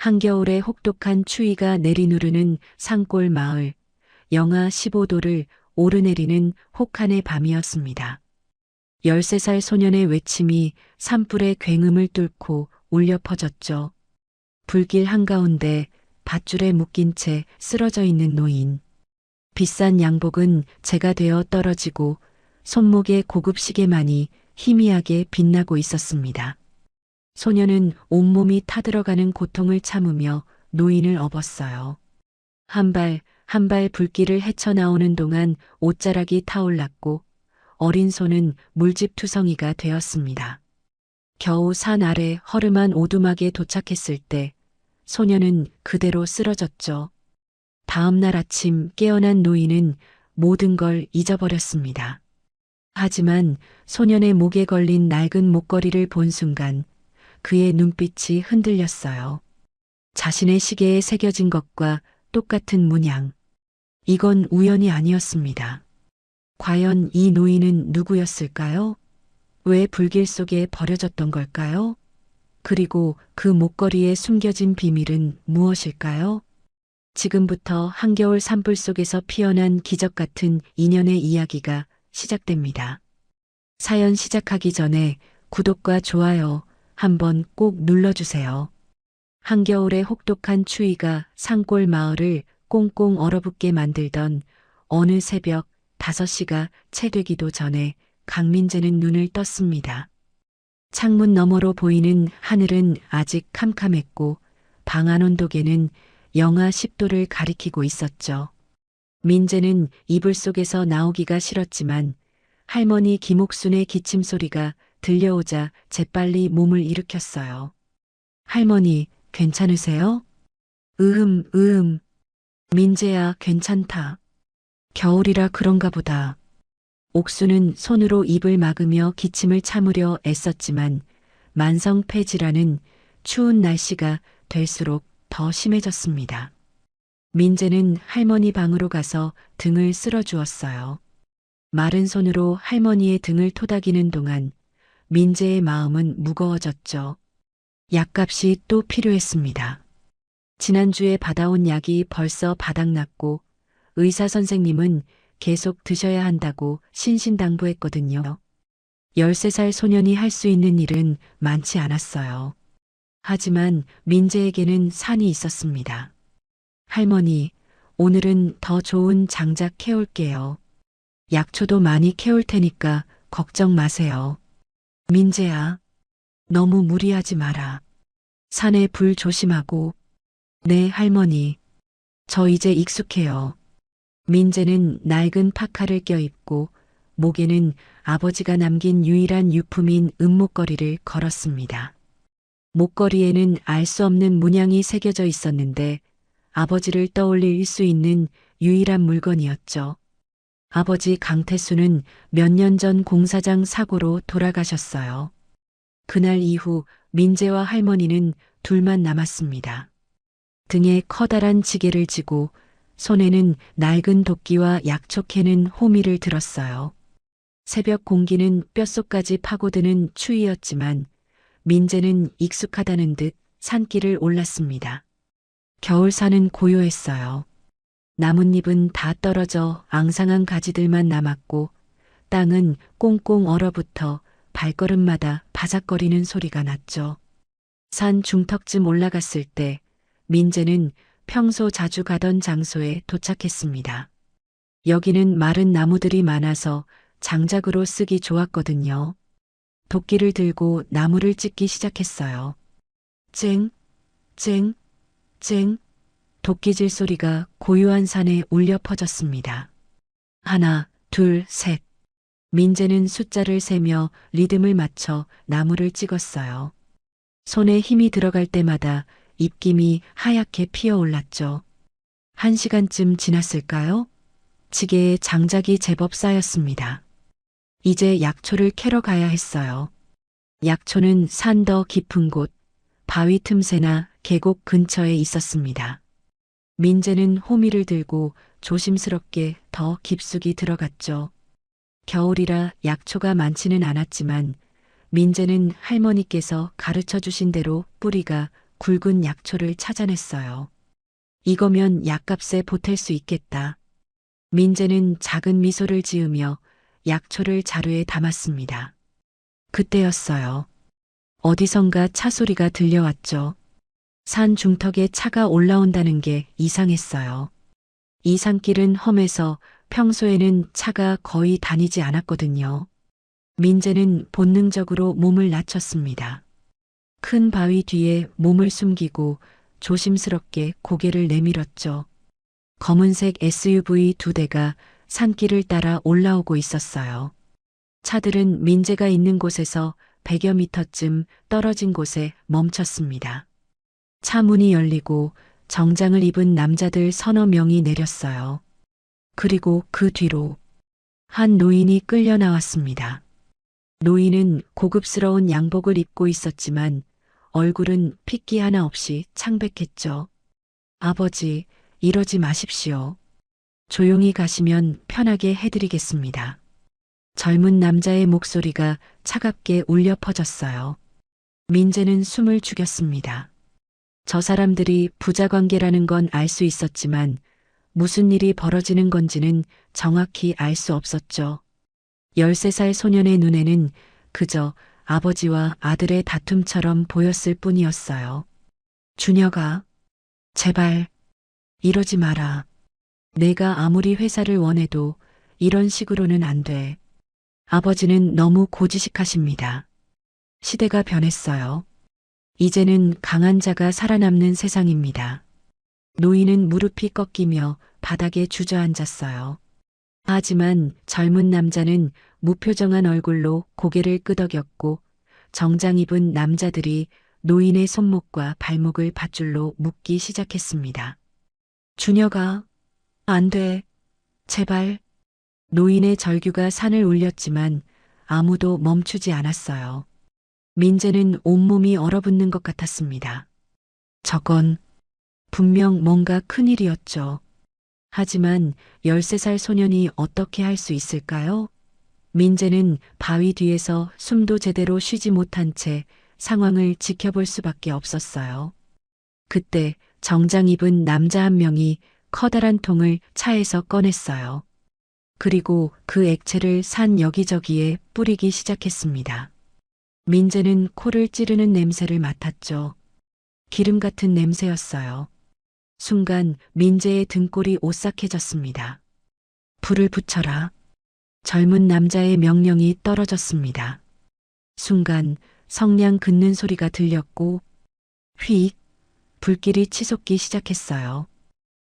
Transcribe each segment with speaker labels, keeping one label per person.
Speaker 1: 한겨울에 혹독한 추위가 내리누르는 산골 마을, 영하 15도를 오르내리는 혹한의 밤이었습니다. 13살 소년의 외침이 산불의 굉음을 뚫고 울려 퍼졌죠. 불길 한가운데 밧줄에 묶인 채 쓰러져 있는 노인. 비싼 양복은 재가 되어 떨어지고 손목의 고급 시계만이 희미하게 빛나고 있었습니다. 소년은 온몸이 타들어가는 고통을 참으며 노인을 업었어요. 한 발 한 발 불길을 헤쳐나오는 동안 옷자락이 타올랐고 어린 손은 물집투성이가 되었습니다. 겨우 산 아래 허름한 오두막에 도착했을 때 소년은 그대로 쓰러졌죠. 다음 날 아침 깨어난 노인은 모든 걸 잊어버렸습니다. 하지만 소년의 목에 걸린 낡은 목걸이를 본 순간 그의 눈빛이 흔들렸어요. 자신의 시계에 새겨진 것과 똑같은 문양. 이건 우연이 아니었습니다. 과연 이 노인은 누구였을까요? 왜 불길 속에 버려졌던 걸까요? 그리고 그 목걸이에 숨겨진 비밀은 무엇일까요? 지금부터 한겨울 산불 속에서 피어난 기적 같은 인연의 이야기가 시작됩니다. 사연 시작하기 전에 구독과 좋아요 한번 꼭 눌러주세요. 한겨울의 혹독한 추위가 산골 마을을 꽁꽁 얼어붙게 만들던 어느 새벽 5시가 채 되기도 전에 강민재는 눈을 떴습니다. 창문 너머로 보이는 하늘은 아직 캄캄했고 방 안 온도계는 영하 10도를 가리키고 있었죠. 민재는 이불 속에서 나오기가 싫었지만 할머니 김옥순의 기침 소리가 들려오자 재빨리 몸을 일으켰어요. 할머니, 괜찮으세요? 으흠. 민재야, 괜찮다. 겨울이라 그런가 보다. 옥수는 손으로 입을 막으며 기침을 참으려 애썼지만 만성 폐질환은 추운 날씨가 될수록 더 심해졌습니다. 민재는 할머니 방으로 가서 등을 쓸어주었어요. 마른 손으로 할머니의 등을 토닥이는 동안 민재의 마음은 무거워졌죠. 약값이 또 필요했습니다. 지난주에 받아온 약이 벌써 바닥났고 의사 선생님은 계속 드셔야 한다고 신신당부했거든요. 13살 소년이 할 수 있는 일은 많지 않았어요. 하지만 민재에게는 산이 있었습니다. 할머니, 오늘은 더 좋은 장작 캐올게요. 약초도 많이 캐올 테니까 걱정 마세요. 민재야, 너무 무리하지 마라. 산에 불 조심하고. 네, 할머니. 저 이제 익숙해요. 민재는 낡은 파카를 껴입고 목에는 아버지가 남긴 유일한 유품인 은목걸이를 걸었습니다. 목걸이에는 알 수 없는 문양이 새겨져 있었는데 아버지를 떠올릴 수 있는 유일한 물건이었죠. 아버지 강태수는 몇 년 전 공사장 사고로 돌아가셨어요. 그날 이후 민재와 할머니는 둘만 남았습니다. 등에 커다란 지게를 지고 손에는 낡은 도끼와 약초 캐는 호미를 들었어요. 새벽 공기는 뼛속까지 파고드는 추위였지만 민재는 익숙하다는 듯 산길을 올랐습니다. 겨울산은 고요했어요. 나뭇잎은 다 떨어져 앙상한 가지들만 남았고 땅은 꽁꽁 얼어붙어 발걸음마다 바삭거리는 소리가 났죠. 산 중턱쯤 올라갔을 때 민재는 평소 자주 가던 장소에 도착했습니다. 여기는 마른 나무들이 많아서 장작으로 쓰기 좋았거든요. 도끼를 들고 나무를 찢기 시작했어요. 쨍, 쨍, 쨍. 도끼질 소리가 고요한 산에 울려 퍼졌습니다. 하나, 둘, 셋. 민재는 숫자를 세며 리듬을 맞춰 나무를 찍었어요. 손에 힘이 들어갈 때마다 입김이 하얗게 피어올랐죠. 1시간쯤 지났을까요? 지게에 장작이 제법 쌓였습니다. 이제 약초를 캐러 가야 했어요. 약초는 산 더 깊은 곳, 바위 틈새나 계곡 근처에 있었습니다. 민재는 호미를 들고 조심스럽게 더 깊숙이 들어갔죠. 겨울이라 약초가 많지는 않았지만 민재는 할머니께서 가르쳐 주신 대로 뿌리가 굵은 약초를 찾아냈어요. 이거면 약값에 보탤 수 있겠다. 민재는 작은 미소를 지으며 약초를 자루에 담았습니다. 그때였어요. 어디선가 차 소리가 들려왔죠. 산 중턱에 차가 올라온다는 게 이상했어요. 이 산길은 험해서 평소에는 차가 거의 다니지 않았거든요. 민재는 본능적으로 몸을 낮췄습니다. 큰 바위 뒤에 몸을 숨기고 조심스럽게 고개를 내밀었죠. 검은색 SUV 2대가 산길을 따라 올라오고 있었어요. 차들은 민재가 있는 곳에서 100여 미터쯤 떨어진 곳에 멈췄습니다. 차 문이 열리고 정장을 입은 남자들 서너 명이 내렸어요. 그리고 그 뒤로 한 노인이 끌려 나왔습니다. 노인은 고급스러운 양복을 입고 있었지만 얼굴은 핏기 하나 없이 창백했죠. 아버지, 이러지 마십시오. 조용히 가시면 편하게 해드리겠습니다. 젊은 남자의 목소리가 차갑게 울려 퍼졌어요. 민재는 숨을 죽였습니다. 저 사람들이 부자 관계라는 건 알 수 있었지만 무슨 일이 벌어지는 건지는 정확히 알 수 없었죠. 13살 소년의 눈에는 그저 아버지와 아들의 다툼처럼 보였을 뿐이었어요. 준혁아, 제발 이러지 마라. 내가 아무리 회사를 원해도 이런 식으로는 안 돼. 아버지는 너무 고지식하십니다. 시대가 변했어요. 이제는 강한 자가 살아남는 세상입니다. 노인은 무릎이 꺾이며 바닥에 주저앉았어요. 하지만 젊은 남자는 무표정한 얼굴로 고개를 끄덕였고 정장 입은 남자들이 노인의 손목과 발목을 밧줄로 묶기 시작했습니다. 준혁아, 안 돼. 제발. 노인의 절규가 산을 울렸지만 아무도 멈추지 않았어요. 민재는 온몸이 얼어붙는 것 같았습니다. 저건 분명 뭔가 큰일이었죠. 하지만 13살 소년이 어떻게 할 수 있을까요? 민재는 바위 뒤에서 숨도 제대로 쉬지 못한 채 상황을 지켜볼 수밖에 없었어요. 그때 정장 입은 남자 한 명이 커다란 통을 차에서 꺼냈어요. 그리고 그 액체를 산 여기저기에 뿌리기 시작했습니다. 민재는 코를 찌르는 냄새를 맡았죠. 기름 같은 냄새였어요. 순간 민재의 등골이 오싹해졌습니다. 불을 붙여라. 젊은 남자의 명령이 떨어졌습니다. 순간 성냥 긋는 소리가 들렸고 휙 불길이 치솟기 시작했어요.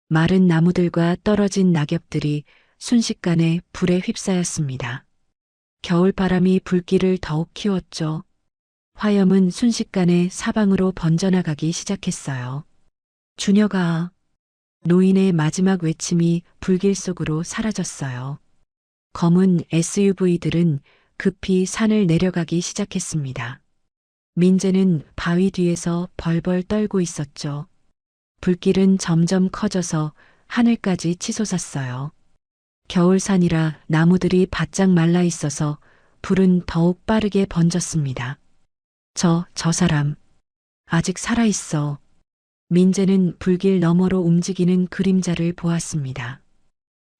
Speaker 1: 마른 나무들과 떨어진 낙엽들이 순식간에 불에 휩싸였습니다. 겨울바람이 불길을 더욱 키웠죠. 화염은 순식간에 사방으로 번져나가기 시작했어요. 준혁아, 노인의 마지막 외침이 불길 속으로 사라졌어요. 검은 SUV들은 급히 산을 내려가기 시작했습니다. 민재는 바위 뒤에서 벌벌 떨고 있었죠. 불길은 점점 커져서 하늘까지 치솟았어요. 겨울산이라 나무들이 바짝 말라 있어서 불은 더욱 빠르게 번졌습니다. 저 사람, 아직 살아있어. 민재는 불길 너머로 움직이는 그림자를 보았습니다.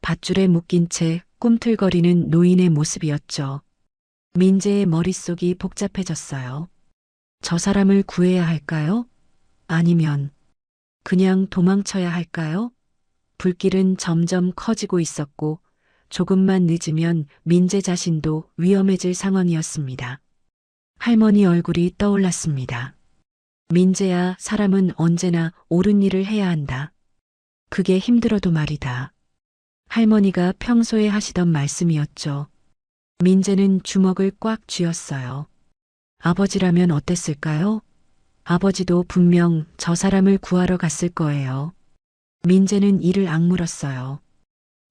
Speaker 1: 밧줄에 묶인 채 꿈틀거리는 노인의 모습이었죠. 민재의 머릿속이 복잡해졌어요. 저 사람을 구해야 할까요? 아니면 그냥 도망쳐야 할까요? 불길은 점점 커지고 있었고 조금만 늦으면 민재 자신도 위험해질 상황이었습니다. 할머니 얼굴이 떠올랐습니다. 민재야, 사람은 언제나 옳은 일을 해야 한다. 그게 힘들어도 말이다. 할머니가 평소에 하시던 말씀이었죠. 민재는 주먹을 꽉 쥐었어요. 아버지라면 어땠을까요? 아버지도 분명 저 사람을 구하러 갔을 거예요. 민재는 이를 악물었어요.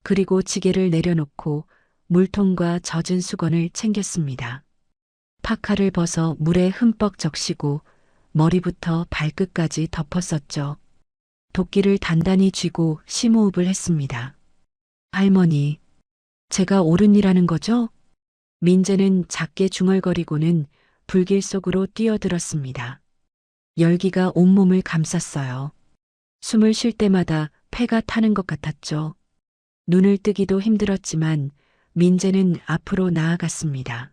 Speaker 1: 그리고 지게를 내려놓고 물통과 젖은 수건을 챙겼습니다. 파카를 벗어 물에 흠뻑 적시고 머리부터 발끝까지 덮었었죠. 도끼를 단단히 쥐고 심호흡을 했습니다. 할머니, 제가 옳은 일하는 거죠? 민재는 작게 중얼거리고는 불길 속으로 뛰어들었습니다. 열기가 온몸을 감쌌어요. 숨을 쉴 때마다 폐가 타는 것 같았죠. 눈을 뜨기도 힘들었지만 민재는 앞으로 나아갔습니다.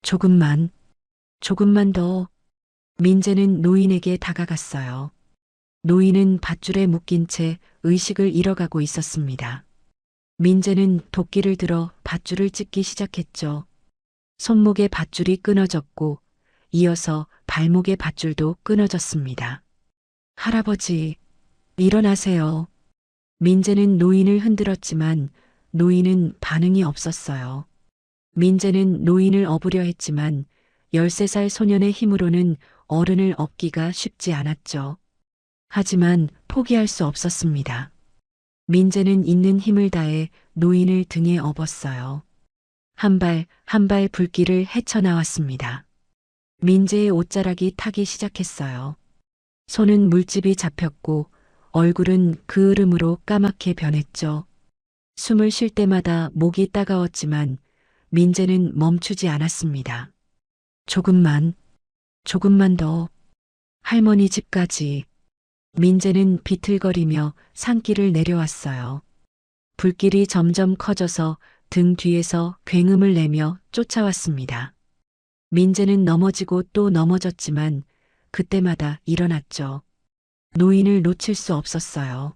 Speaker 1: 조금만, 조금만 더. 민재는 노인에게 다가갔어요. 노인은 밧줄에 묶인 채 의식을 잃어가고 있었습니다. 민재는 도끼를 들어 밧줄을 찢기 시작했죠. 손목의 밧줄이 끊어졌고 이어서 발목의 밧줄도 끊어졌습니다. 할아버지, 일어나세요. 민재는 노인을 흔들었지만 노인은 반응이 없었어요. 민재는 노인을 업으려 했지만 13살 소년의 힘으로는 어른을 업기가 쉽지 않았죠. 하지만 포기할 수 없었습니다. 민재는 있는 힘을 다해 노인을 등에 업었어요. 한 발 한 발 불길을 헤쳐나왔습니다. 민재의 옷자락이 타기 시작했어요. 손은 물집이 잡혔고 얼굴은 그을음으로 까맣게 변했죠. 숨을 쉴 때마다 목이 따가웠지만 민재는 멈추지 않았습니다. 조금만, 조금만 더. 할머니 집까지. 민재는 비틀거리며 산길을 내려왔어요. 불길이 점점 커져서 등 뒤에서 굉음을 내며 쫓아왔습니다. 민재는 넘어지고 또 넘어졌지만 그때마다 일어났죠. 노인을 놓칠 수 없었어요.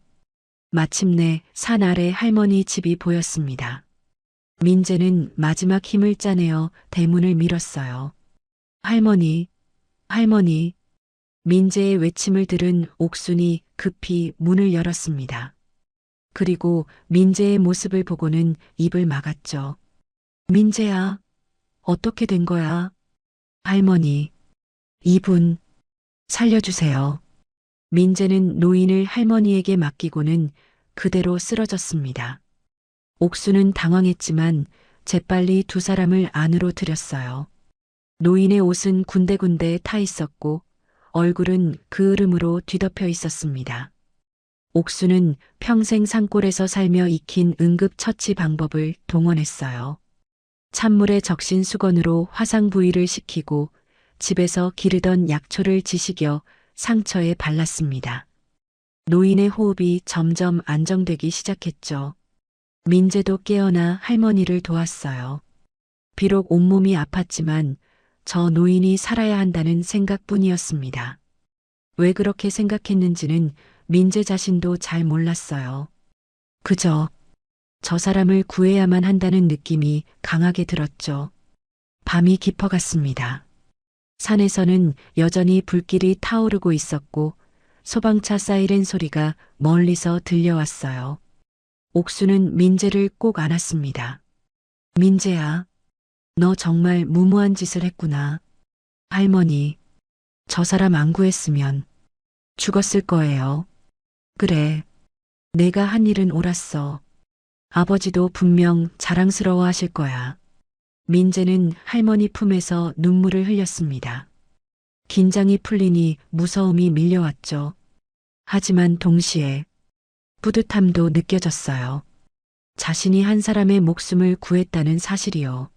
Speaker 1: 마침내 산 아래 할머니 집이 보였습니다. 민재는 마지막 힘을 짜내어 대문을 밀었어요. 할머니, 할머니. 민재의 외침을 들은 옥순이 급히 문을 열었습니다. 그리고 민재의 모습을 보고는 입을 막았죠. 민재야, 어떻게 된 거야? 할머니, 이분, 살려주세요. 민재는 노인을 할머니에게 맡기고는 그대로 쓰러졌습니다. 옥수는 당황했지만 재빨리 두 사람을 안으로 들였어요. 노인의 옷은 군데군데 타 있었고 얼굴은 그을음으로 뒤덮여 있었습니다. 옥수는 평생 산골에서 살며 익힌 응급처치 방법을 동원했어요. 찬물에 적신 수건으로 화상 부위를 식히고 집에서 기르던 약초를 지식여 상처에 발랐습니다. 노인의 호흡이 점점 안정되기 시작했죠. 민재도 깨어나 할머니를 도왔어요. 비록 온몸이 아팠지만 저 노인이 살아야 한다는 생각뿐이었습니다. 왜 그렇게 생각했는지는 민재 자신도 잘 몰랐어요. 그저 저 사람을 구해야만 한다는 느낌이 강하게 들었죠. 밤이 깊어갔습니다. 산에서는 여전히 불길이 타오르고 있었고 소방차 사이렌 소리가 멀리서 들려왔어요. 옥수는 민재를 꼭 안았습니다. 민재야, 너 정말 무모한 짓을 했구나. 할머니, 저 사람 안 구했으면 죽었을 거예요. 그래, 내가 한 일은 옳았어. 아버지도 분명 자랑스러워 하실 거야. 민재는 할머니 품에서 눈물을 흘렸습니다. 긴장이 풀리니 무서움이 밀려왔죠. 하지만 동시에 뿌듯함도 느껴졌어요. 자신이 한 사람의 목숨을 구했다는 사실이요.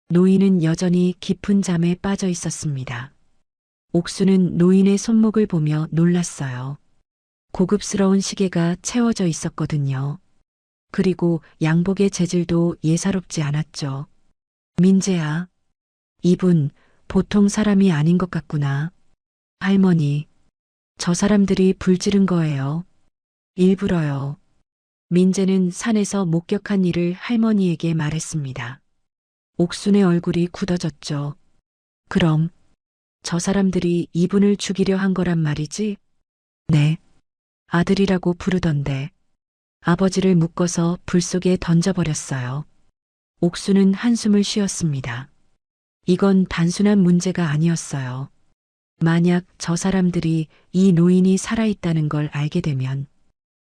Speaker 1: 노인은 여전히 깊은 잠에 빠져 있었습니다. 옥수는 노인의 손목을 보며 놀랐어요. 고급스러운 시계가 채워져 있었거든요. 그리고 양복의 재질도 예사롭지 않았죠. 민재야, 이분 보통 사람이 아닌 것 같구나. 할머니, 저 사람들이 불 지른 거예요. 일부러요. 민재는 산에서 목격한 일을 할머니에게 말했습니다. 옥순의 얼굴이 굳어졌죠. 그럼 저 사람들이 이분을 죽이려 한 거란 말이지? 네. 아들이라고 부르던데 아버지를 묶어서 불 속에 던져버렸어요. 옥수는 한숨을 쉬었습니다. 이건 단순한 문제가 아니었어요. 만약 저 사람들이 이 노인이 살아있다는 걸 알게 되면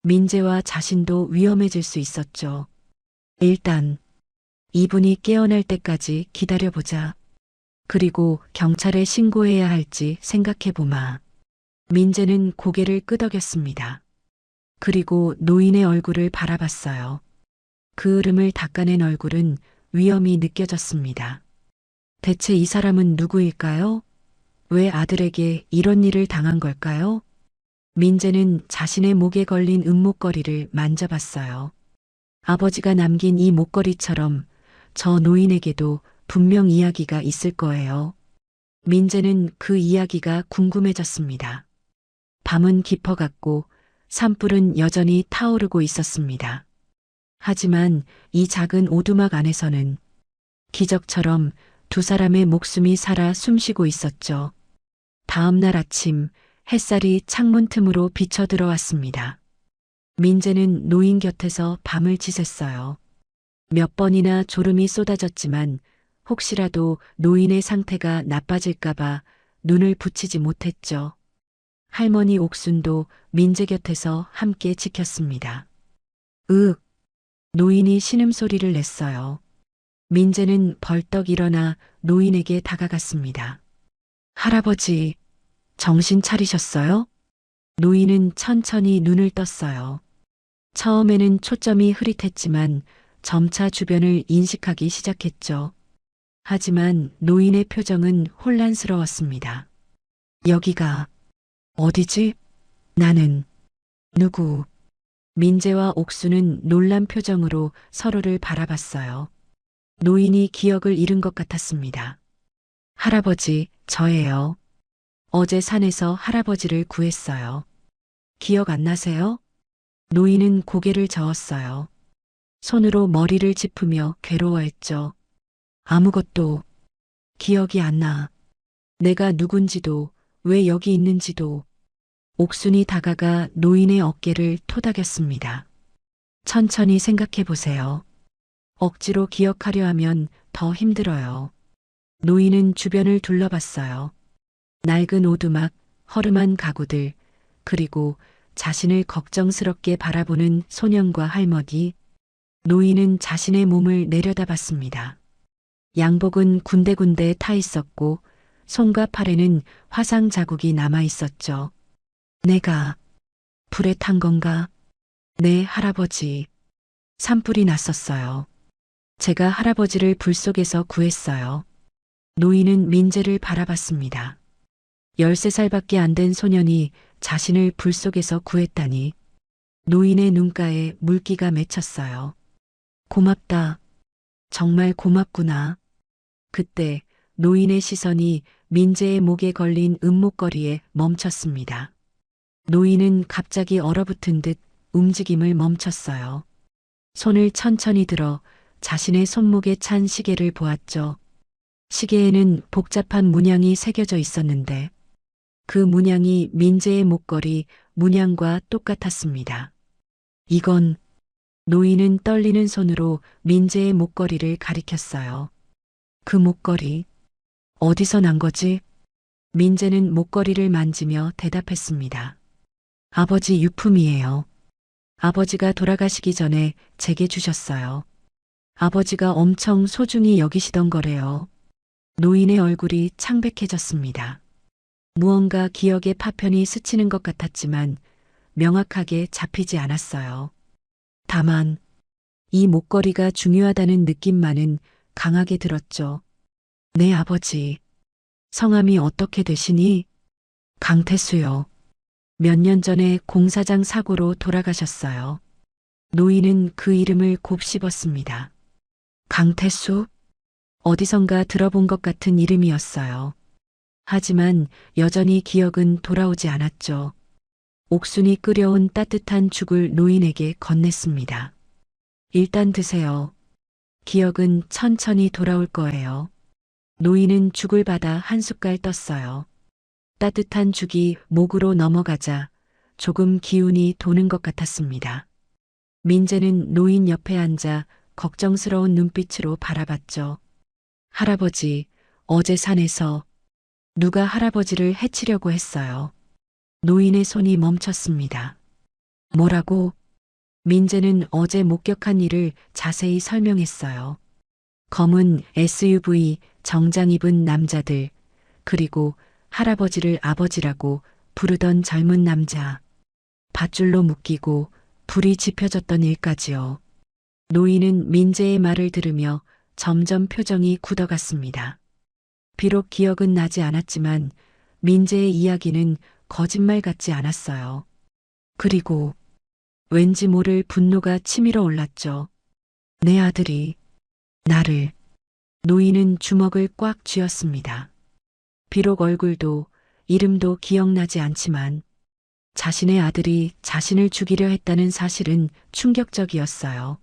Speaker 1: 민재와 자신도 위험해질 수 있었죠. 일단 이분이 깨어날 때까지 기다려보자. 그리고 경찰에 신고해야 할지 생각해보마. 민재는 고개를 끄덕였습니다. 그리고 노인의 얼굴을 바라봤어요. 그을음을 닦아낸 얼굴은 위험이 느껴졌습니다. 대체 이 사람은 누구일까요? 왜 아들에게 이런 일을 당한 걸까요? 민재는 자신의 목에 걸린 은목걸이를 만져봤어요. 아버지가 남긴 이 목걸이처럼 저 노인에게도 분명 이야기가 있을 거예요. 민재는 그 이야기가 궁금해졌습니다. 밤은 깊어갔고 산불은 여전히 타오르고 있었습니다. 하지만 이 작은 오두막 안에서는 기적처럼 두 사람의 목숨이 살아 숨쉬고 있었죠. 다음 날 아침 햇살이 창문 틈으로 비쳐 들어왔습니다. 민재는 노인 곁에서 밤을 지샜어요. 몇 번이나 졸음이 쏟아졌지만 혹시라도 노인의 상태가 나빠질까봐 눈을 붙이지 못했죠. 할머니 옥순도 민재 곁에서 함께 지켰습니다. 으윽, 노인이 신음소리를 냈어요. 민재는 벌떡 일어나 노인에게 다가갔습니다. 할아버지, 정신 차리셨어요? 노인은 천천히 눈을 떴어요. 처음에는 초점이 흐릿했지만 점차 주변을 인식하기 시작했죠. 하지만 노인의 표정은 혼란스러웠습니다. 여기가 어디지? 나는 누구? 민재와 옥수는 놀란 표정으로 서로를 바라봤어요. 노인이 기억을 잃은 것 같았습니다. 할아버지, 저예요. 어제 산에서 할아버지를 구했어요. 기억 안 나세요? 노인은 고개를 저었어요. 손으로 머리를 짚으며 괴로워했죠. 아무것도 기억이 안 나. 내가 누군지도 왜 여기 있는지도. 옥순이 다가가 노인의 어깨를 토닥였습니다. 천천히 생각해 보세요. 억지로 기억하려 하면 더 힘들어요. 노인은 주변을 둘러봤어요. 낡은 오두막, 허름한 가구들, 그리고 자신을 걱정스럽게 바라보는 소년과 할머니. 노인은 자신의 몸을 내려다봤습니다. 양복은 군데군데 타 있었고 손과 팔에는 화상 자국이 남아 있었죠. 내가 불에 탄 건가? 네, 할아버지. 산불이 났었어요. 제가 할아버지를 불 속에서 구했어요. 노인은 민재를 바라봤습니다. 13살밖에 안 된 소년이 자신을 불 속에서 구했다니. 노인의 눈가에 물기가 맺혔어요. 고맙다. 정말 고맙구나. 그때 노인의 시선이 민재의 목에 걸린 은목걸이에 멈췄습니다. 노인은 갑자기 얼어붙은 듯 움직임을 멈췄어요. 손을 천천히 들어 자신의 손목에 찬 시계를 보았죠. 시계에는 복잡한 문양이 새겨져 있었는데 그 문양이 민재의 목걸이 문양과 똑같았습니다. 이건 노인은 떨리는 손으로 민재의 목걸이를 가리켰어요. 그 목걸이 어디서 난 거지? 민재는 목걸이를 만지며 대답했습니다. 아버지 유품이에요. 아버지가 돌아가시기 전에 제게 주셨어요. 아버지가 엄청 소중히 여기시던 거래요. 노인의 얼굴이 창백해졌습니다. 무언가 기억의 파편이 스치는 것 같았지만 명확하게 잡히지 않았어요. 다만 이 목걸이가 중요하다는 느낌만은 강하게 들었죠. 네, 아버지. 성함이 어떻게 되시니? 강태수요. 몇 년 전에 공사장 사고로 돌아가셨어요. 노인은 그 이름을 곱씹었습니다. 강태수? 어디선가 들어본 것 같은 이름이었어요. 하지만 여전히 기억은 돌아오지 않았죠. 옥순이 끓여온 따뜻한 죽을 노인에게 건넸습니다. 일단 드세요. 기억은 천천히 돌아올 거예요. 노인은 죽을 받아 한 숟갈 떴어요. 따뜻한 죽이 목으로 넘어가자 조금 기운이 도는 것 같았습니다. 민재는 노인 옆에 앉아 걱정스러운 눈빛으로 바라봤죠. 할아버지, 어제 산에서 누가 할아버지를 해치려고 했어요. 노인의 손이 멈췄습니다. 뭐라고? 민재는 어제 목격한 일을 자세히 설명했어요. 검은 SUV 정장 입은 남자들, 그리고 할아버지를 아버지라고 부르던 젊은 남자, 밧줄로 묶이고 불이 지펴졌던 일까지요. 노인은 민재의 말을 들으며 점점 표정이 굳어갔습니다. 비록 기억은 나지 않았지만 민재의 이야기는 거짓말 같지 않았어요. 그리고 왠지 모를 분노가 치밀어 올랐죠. 내 아들이 나를. 노인은 주먹을 꽉 쥐었습니다. 비록 얼굴도 이름도 기억나지 않지만 자신의 아들이 자신을 죽이려 했다는 사실은 충격적이었어요.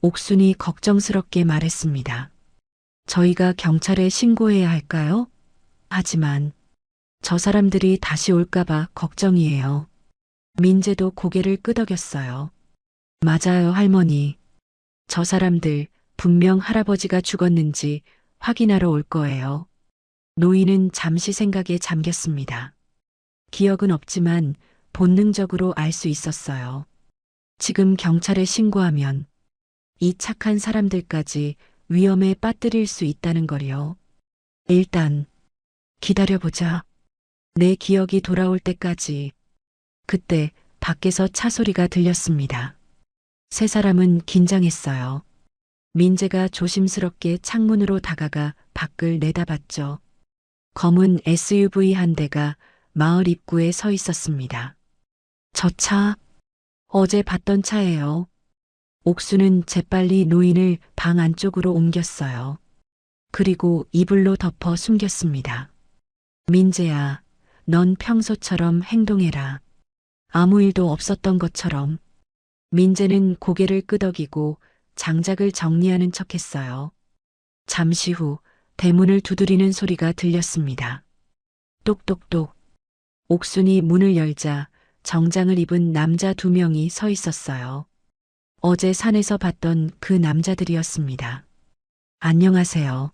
Speaker 1: 옥순이 걱정스럽게 말했습니다. 저희가 경찰에 신고해야 할까요? 하지만 저 사람들이 다시 올까봐 걱정이에요. 민재도 고개를 끄덕였어요. 맞아요, 할머니. 저 사람들 분명 할아버지가 죽었는지 확인하러 올 거예요. 노인은 잠시 생각에 잠겼습니다. 기억은 없지만 본능적으로 알 수 있었어요. 지금 경찰에 신고하면 이 착한 사람들까지 위험에 빠뜨릴 수 있다는 거요. 일단 기다려보자. 내 기억이 돌아올 때까지. 그때 밖에서 차 소리가 들렸습니다. 세 사람은 긴장했어요. 민재가 조심스럽게 창문으로 다가가 밖을 내다봤죠. 검은 SUV 한 대가 마을 입구에 서 있었습니다. 저 차, 어제 봤던 차예요. 옥수는 재빨리 노인을 방 안쪽으로 옮겼어요. 그리고 이불로 덮어 숨겼습니다. 민재야, 넌 평소처럼 행동해라. 아무 일도 없었던 것처럼. 민재는 고개를 끄덕이고 장작을 정리하는 척했어요. 잠시 후 대문을 두드리는 소리가 들렸습니다. 똑똑똑. 옥순이 문을 열자 정장을 입은 남자 2명이 서 있었어요. 어제 산에서 봤던 그 남자들이었습니다. 안녕하세요.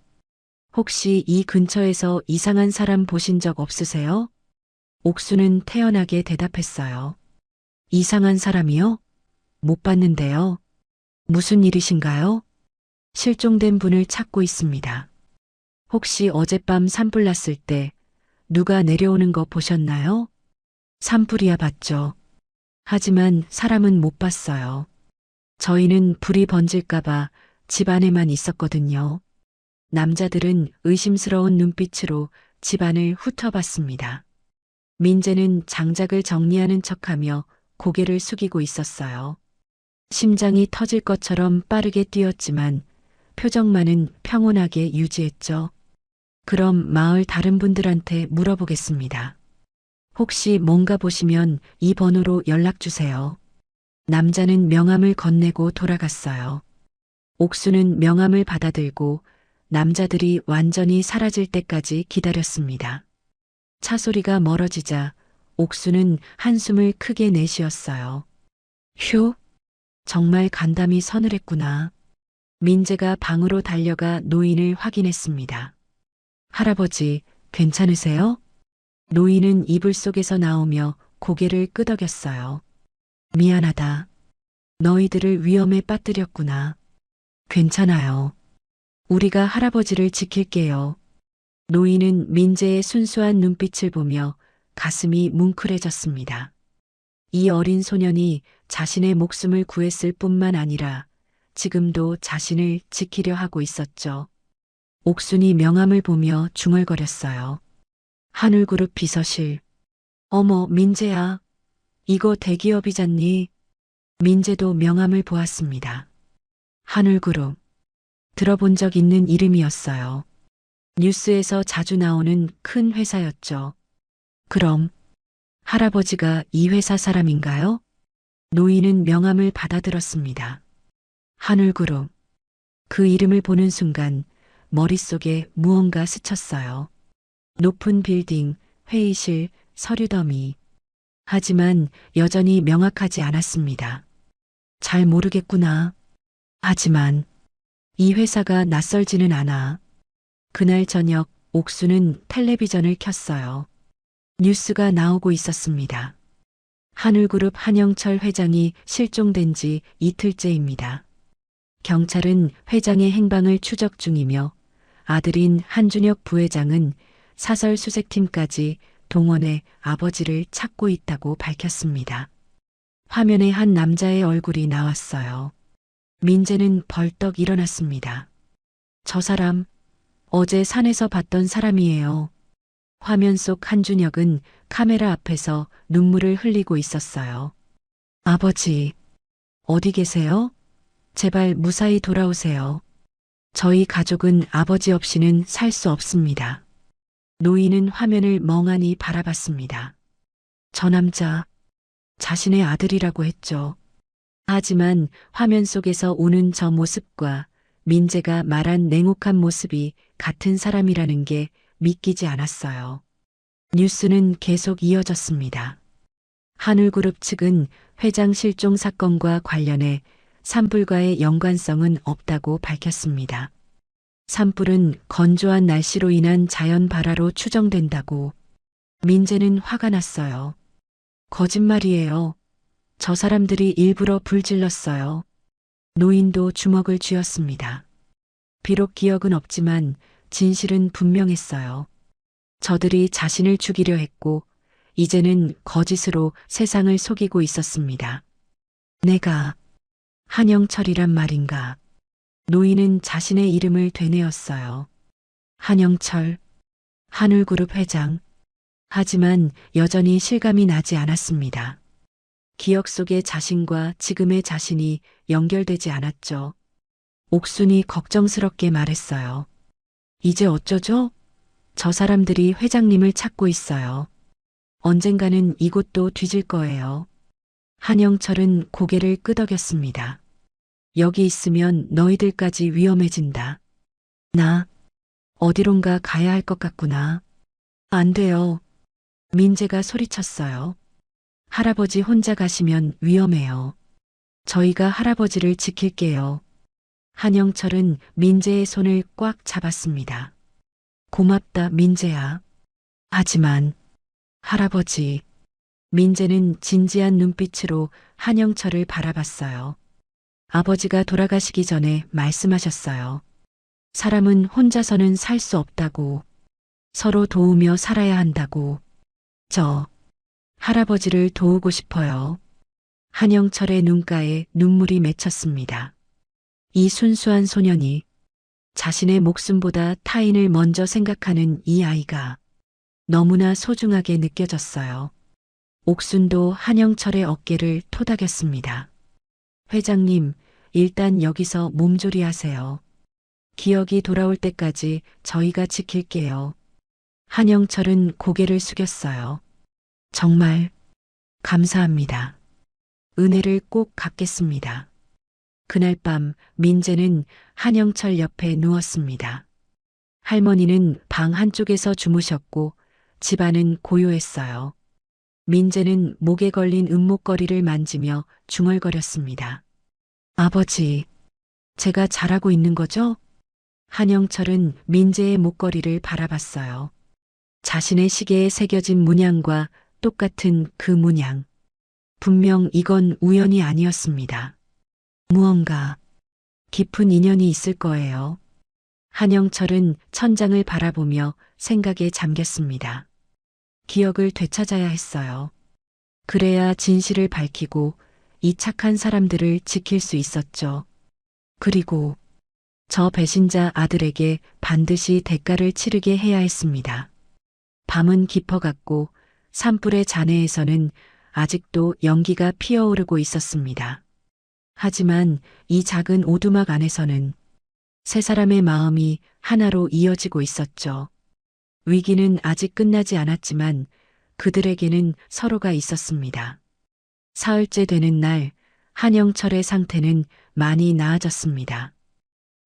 Speaker 1: 혹시 이 근처에서 이상한 사람 보신 적 없으세요? 옥수는 태연하게 대답했어요. 이상한 사람이요? 못 봤는데요. 무슨 일이신가요? 실종된 분을 찾고 있습니다. 혹시 어젯밤 산불 났을 때 누가 내려오는 거 보셨나요? 산불이야 봤죠. 하지만 사람은 못 봤어요. 저희는 불이 번질까봐 집 안에만 있었거든요. 남자들은 의심스러운 눈빛으로 집안을 훑어봤습니다. 민재는 장작을 정리하는 척하며 고개를 숙이고 있었어요. 심장이 터질 것처럼 빠르게 뛰었지만 표정만은 평온하게 유지했죠. 그럼 마을 다른 분들한테 물어보겠습니다. 혹시 뭔가 보시면 이 번호로 연락 주세요. 남자는 명함을 건네고 돌아갔어요. 옥수는 명함을 받아들고 남자들이 완전히 사라질 때까지 기다렸습니다. 차 소리가 멀어지자 옥수는 한숨을 크게 내쉬었어요. 휴, 정말 간담이 서늘했구나. 민재가 방으로 달려가 노인을 확인했습니다. 할아버지, 괜찮으세요? 노인은 이불 속에서 나오며 고개를 끄덕였어요. 미안하다. 너희들을 위험에 빠뜨렸구나. 괜찮아요. 우리가 할아버지를 지킬게요. 노인은 민재의 순수한 눈빛을 보며 가슴이 뭉클해졌습니다. 이 어린 소년이 자신의 목숨을 구했을 뿐만 아니라 지금도 자신을 지키려 하고 있었죠. 옥순이 명함을 보며 중얼거렸어요. 한울그룹 비서실. 어머, 민재야. 이거 대기업이잖니. 민재도 명함을 보았습니다. 한울그룹. 들어본 적 있는 이름이었어요. 뉴스에서 자주 나오는 큰 회사였죠. 그럼 할아버지가 이 회사 사람인가요? 노인은 명함을 받아들었습니다. 한울그룹. 그 이름을 보는 순간 머릿속에 무언가 스쳤어요. 높은 빌딩, 회의실, 서류 더미. 하지만 여전히 명확하지 않았습니다. 잘 모르겠구나. 하지만 이 회사가 낯설지는 않아. 그날 저녁 옥수는 텔레비전을 켰어요. 뉴스가 나오고 있었습니다. 한울그룹 한영철 회장이 실종된 지 이틀째입니다. 경찰은 회장의 행방을 추적 중이며 아들인 한준혁 부회장은 사설 수색팀까지 동원해 아버지를 찾고 있다고 밝혔습니다. 화면에 한 남자의 얼굴이 나왔어요. 민재는 벌떡 일어났습니다. 저 사람, 어제 산에서 봤던 사람이에요. 화면 속 한준혁은 카메라 앞에서 눈물을 흘리고 있었어요. 아버지, 어디 계세요? 제발 무사히 돌아오세요. 저희 가족은 아버지 없이는 살 수 없습니다. 노인은 화면을 멍하니 바라봤습니다. 저 남자, 자신의 아들이라고 했죠. 하지만 화면 속에서 오는 저 모습과 민재가 말한 냉혹한 모습이 같은 사람이라는 게 믿기지 않았어요. 뉴스는 계속 이어졌습니다. 한울그룹 측은 회장 실종 사건과 관련해 산불과의 연관성은 없다고 밝혔습니다. 산불은 건조한 날씨로 인한 자연 발화로 추정된다고. 민재는 화가 났어요. 거짓말이에요. 저 사람들이 일부러 불 질렀어요. 노인도 주먹을 쥐었습니다. 비록 기억은 없지만 진실은 분명했어요. 저들이 자신을 죽이려 했고 이제는 거짓으로 세상을 속이고 있었습니다. 내가 한영철이란 말인가. 노인은 자신의 이름을 되뇌었어요. 한영철, 한울그룹 회장. 하지만 여전히 실감이 나지 않았습니다. 기억 속의 자신과 지금의 자신이 연결되지 않았죠. 옥순이 걱정스럽게 말했어요. 이제 어쩌죠? 저 사람들이 회장님을 찾고 있어요. 언젠가는 이곳도 뒤질 거예요. 한영철은 고개를 끄덕였습니다. 여기 있으면 너희들까지 위험해진다. 나 어디론가 가야 할 것 같구나. 안 돼요. 민재가 소리쳤어요. 할아버지 혼자 가시면 위험해요. 저희가 할아버지를 지킬게요. 한영철은 민재의 손을 꽉 잡았습니다. 고맙다, 민재야. 하지만 할아버지. 민재는 진지한 눈빛으로 한영철을 바라봤어요. 아버지가 돌아가시기 전에 말씀하셨어요. 사람은 혼자서는 살 수 없다고. 서로 도우며 살아야 한다고. 저 할아버지를 도우고 싶어요. 한영철의 눈가에 눈물이 맺혔습니다. 이 순수한 소년이 자신의 목숨보다 타인을 먼저 생각하는 이 아이가 너무나 소중하게 느껴졌어요. 옥순도 한영철의 어깨를 토닥였습니다. 회장님, 일단 여기서 몸조리하세요. 기억이 돌아올 때까지 저희가 지킬게요. 한영철은 고개를 숙였어요. 정말 감사합니다. 은혜를 꼭 갚겠습니다. 그날 밤 민재는 한영철 옆에 누웠습니다. 할머니는 방 한쪽에서 주무셨고 집안은 고요했어요. 민재는 목에 걸린 은목걸이를 만지며 중얼거렸습니다. 아버지, 제가 잘하고 있는 거죠? 한영철은 민재의 목걸이를 바라봤어요. 자신의 시계에 새겨진 문양과 똑같은 그 문양. 분명 이건 우연이 아니었습니다. 무언가 깊은 인연이 있을 거예요. 한영철은 천장을 바라보며 생각에 잠겼습니다. 기억을 되찾아야 했어요. 그래야 진실을 밝히고 이 착한 사람들을 지킬 수 있었죠. 그리고 저 배신자 아들에게 반드시 대가를 치르게 해야 했습니다. 밤은 깊어갔고 산불의 잔해에서는 아직도 연기가 피어오르고 있었습니다. 하지만 이 작은 오두막 안에서는 세 사람의 마음이 하나로 이어지고 있었죠. 위기는 아직 끝나지 않았지만 그들에게는 서로가 있었습니다. 사흘째 되는 날 한영철의 상태는 많이 나아졌습니다.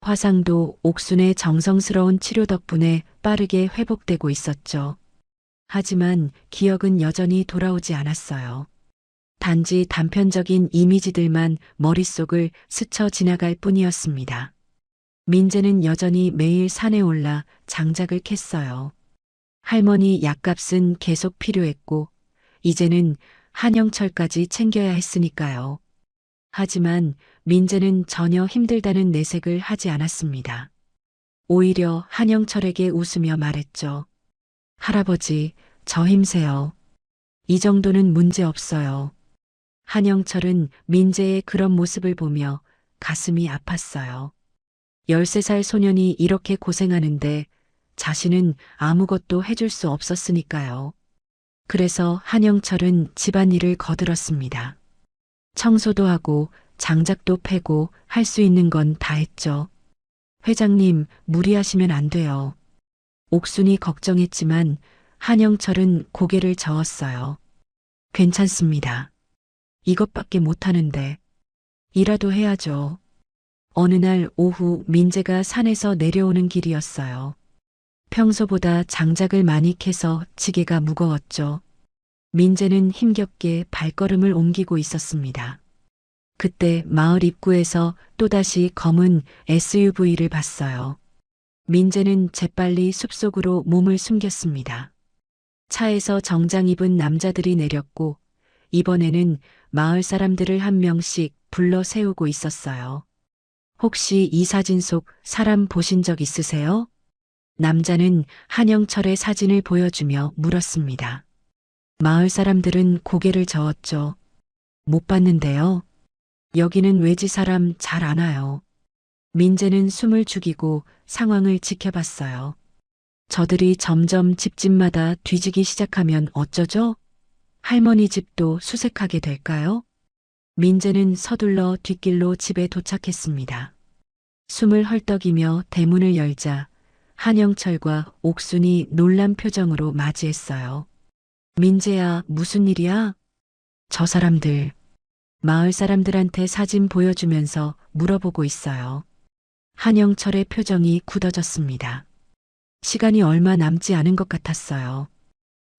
Speaker 1: 화상도 옥순의 정성스러운 치료 덕분에 빠르게 회복되고 있었죠. 하지만 기억은 여전히 돌아오지 않았어요. 단지 단편적인 이미지들만 머릿속을 스쳐 지나갈 뿐이었습니다. 민재는 여전히 매일 산에 올라 장작을 캤어요. 할머니 약값은 계속 필요했고 이제는 한영철까지 챙겨야 했으니까요. 하지만 민재는 전혀 힘들다는 내색을 하지 않았습니다. 오히려 한영철에게 웃으며 말했죠. 할아버지, 저 힘세요. 이 정도는 문제 없어요. 한영철은 민재의 그런 모습을 보며 가슴이 아팠어요. 13살 소년이 이렇게 고생하는데 자신은 아무것도 해줄 수 없었으니까요. 그래서 한영철은 집안일을 거들었습니다. 청소도 하고 장작도 패고 할 수 있는 건 다 했죠. 회장님, 무리하시면 안 돼요. 옥순이 걱정했지만 한영철은 고개를 저었어요. 괜찮습니다. 이것밖에 못하는데 이라도 해야죠. 어느 날 오후 민재가 산에서 내려오는 길이었어요. 평소보다 장작을 많이 캐서 지게가 무거웠죠. 민재는 힘겹게 발걸음을 옮기고 있었습니다. 그때 마을 입구에서 또다시 검은 SUV를 봤어요. 민재는 재빨리 숲속으로 몸을 숨겼습니다. 차에서 정장 입은 남자들이 내렸고 이번에는 마을 사람들을 한 명씩 불러 세우고 있었어요. 혹시 이 사진 속 사람 보신 적 있으세요? 남자는 한영철의 사진을 보여주며 물었습니다. 마을 사람들은 고개를 저었죠. 못 봤는데요. 여기는 외지 사람 잘 안 와요. 민재는 숨을 죽이고 상황을 지켜봤어요. 저들이 점점 집집마다 뒤지기 시작하면 어쩌죠? 할머니 집도 수색하게 될까요? 민재는 서둘러 뒷길로 집에 도착했습니다. 숨을 헐떡이며 대문을 열자 한영철과 옥순이 놀란 표정으로 맞이했어요. 민재야, 무슨 일이야? 저 사람들, 마을 사람들한테 사진 보여주면서 물어보고 있어요. 한영철의 표정이 굳어졌습니다. 시간이 얼마 남지 않은 것 같았어요.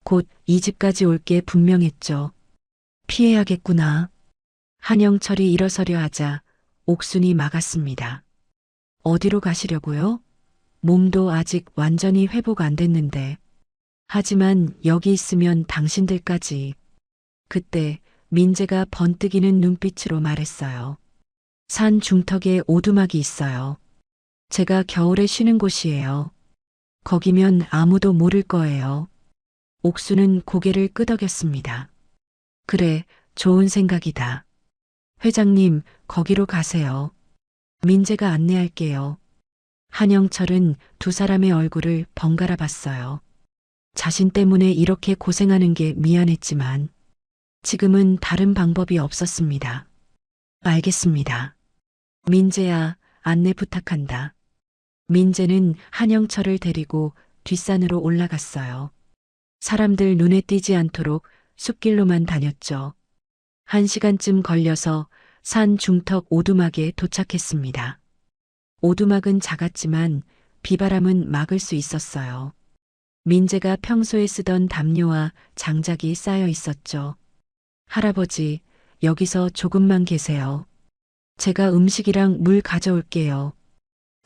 Speaker 1: 곧 이 집까지 올 게 분명했죠. 피해야겠구나. 한영철이 일어서려 하자 옥순이 막았습니다. 어디로 가시려고요? 몸도 아직 완전히 회복 안 됐는데. 하지만 여기 있으면 당신들까지. 그때 민재가 번뜩이는 눈빛으로 말했어요. 산 중턱에 오두막이 있어요. 제가 겨울에 쉬는 곳이에요. 거기면 아무도 모를 거예요. 옥수는 고개를 끄덕였습니다. 그래, 좋은 생각이다. 회장님, 거기로 가세요. 민재가 안내할게요. 한영철은 두 사람의 얼굴을 번갈아 봤어요. 자신 때문에 이렇게 고생하는 게 미안했지만 지금은 다른 방법이 없었습니다. 알겠습니다. 민재야, 안내 부탁한다. 민재는 한영철을 데리고 뒷산으로 올라갔어요. 사람들 눈에 띄지 않도록 숲길로만 다녔죠. 1시간쯤 걸려서 산 중턱 오두막에 도착했습니다. 오두막은 작았지만 비바람은 막을 수 있었어요. 민재가 평소에 쓰던 담요와 장작이 쌓여 있었죠. 할아버지, 여기서 조금만 계세요. 제가 음식이랑 물 가져올게요.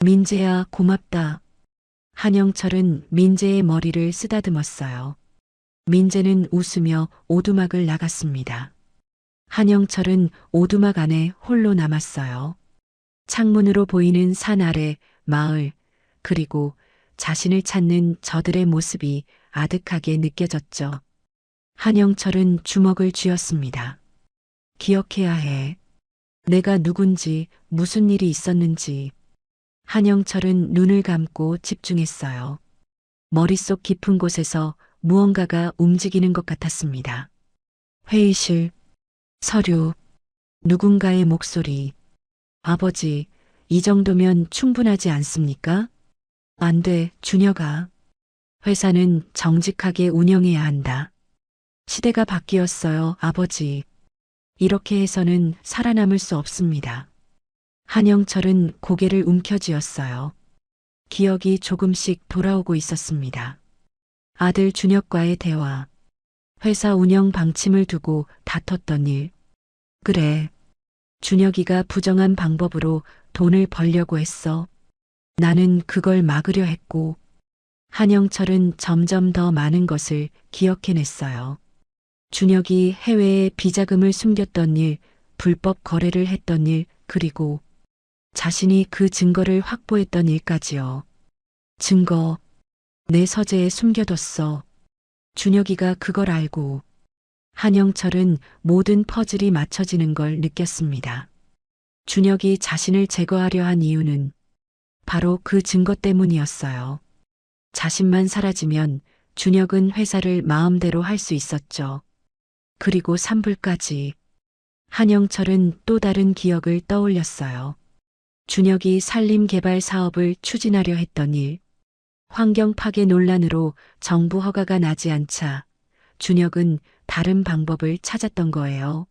Speaker 1: 민재야, 고맙다. 한영철은 민재의 머리를 쓰다듬었어요. 민재는 웃으며 오두막을 나갔습니다. 한영철은 오두막 안에 홀로 남았어요. 창문으로 보이는 산 아래 마을, 그리고 자신을 찾는 저들의 모습이 아득하게 느껴졌죠. 한영철은 주먹을 쥐었습니다. 기억해야 해. 내가 누군지, 무슨 일이 있었는지. 한영철은 눈을 감고 집중했어요. 머릿속 깊은 곳에서 무언가가 움직이는 것 같았습니다. 회의실, 서류, 누군가의 목소리. 아버지, 이 정도면 충분하지 않습니까? 안 돼, 준혁아. 회사는 정직하게 운영해야 한다. 시대가 바뀌었어요, 아버지. 이렇게 해서는 살아남을 수 없습니다. 한영철은 고개를 움켜쥐었어요. 기억이 조금씩 돌아오고 있었습니다. 아들 준혁과의 대화, 회사 운영 방침을 두고 다퉜던 일. 그래, 준혁이가 부정한 방법으로 돈을 벌려고 했어. 나는 그걸 막으려 했고, 한영철은 점점 더 많은 것을 기억해냈어요. 준혁이 해외에 비자금을 숨겼던 일, 불법 거래를 했던 일, 그리고 자신이 그 증거를 확보했던 일까지요. 증거, 내 서재에 숨겨뒀어. 준혁이가 그걸 알고 한영철은 모든 퍼즐이 맞춰지는 걸 느꼈습니다. 준혁이 자신을 제거하려 한 이유는 바로 그 증거 때문이었어요. 자신만 사라지면 준혁은 회사를 마음대로 할 수 있었죠. 그리고 산불까지. 한영철은 또 다른 기억을 떠올렸어요. 준혁이 산림개발 사업을 추진하려 했던 일. 환경 파괴 논란으로 정부 허가가 나지 않자 준혁은 다른 방법을 찾았던 거예요.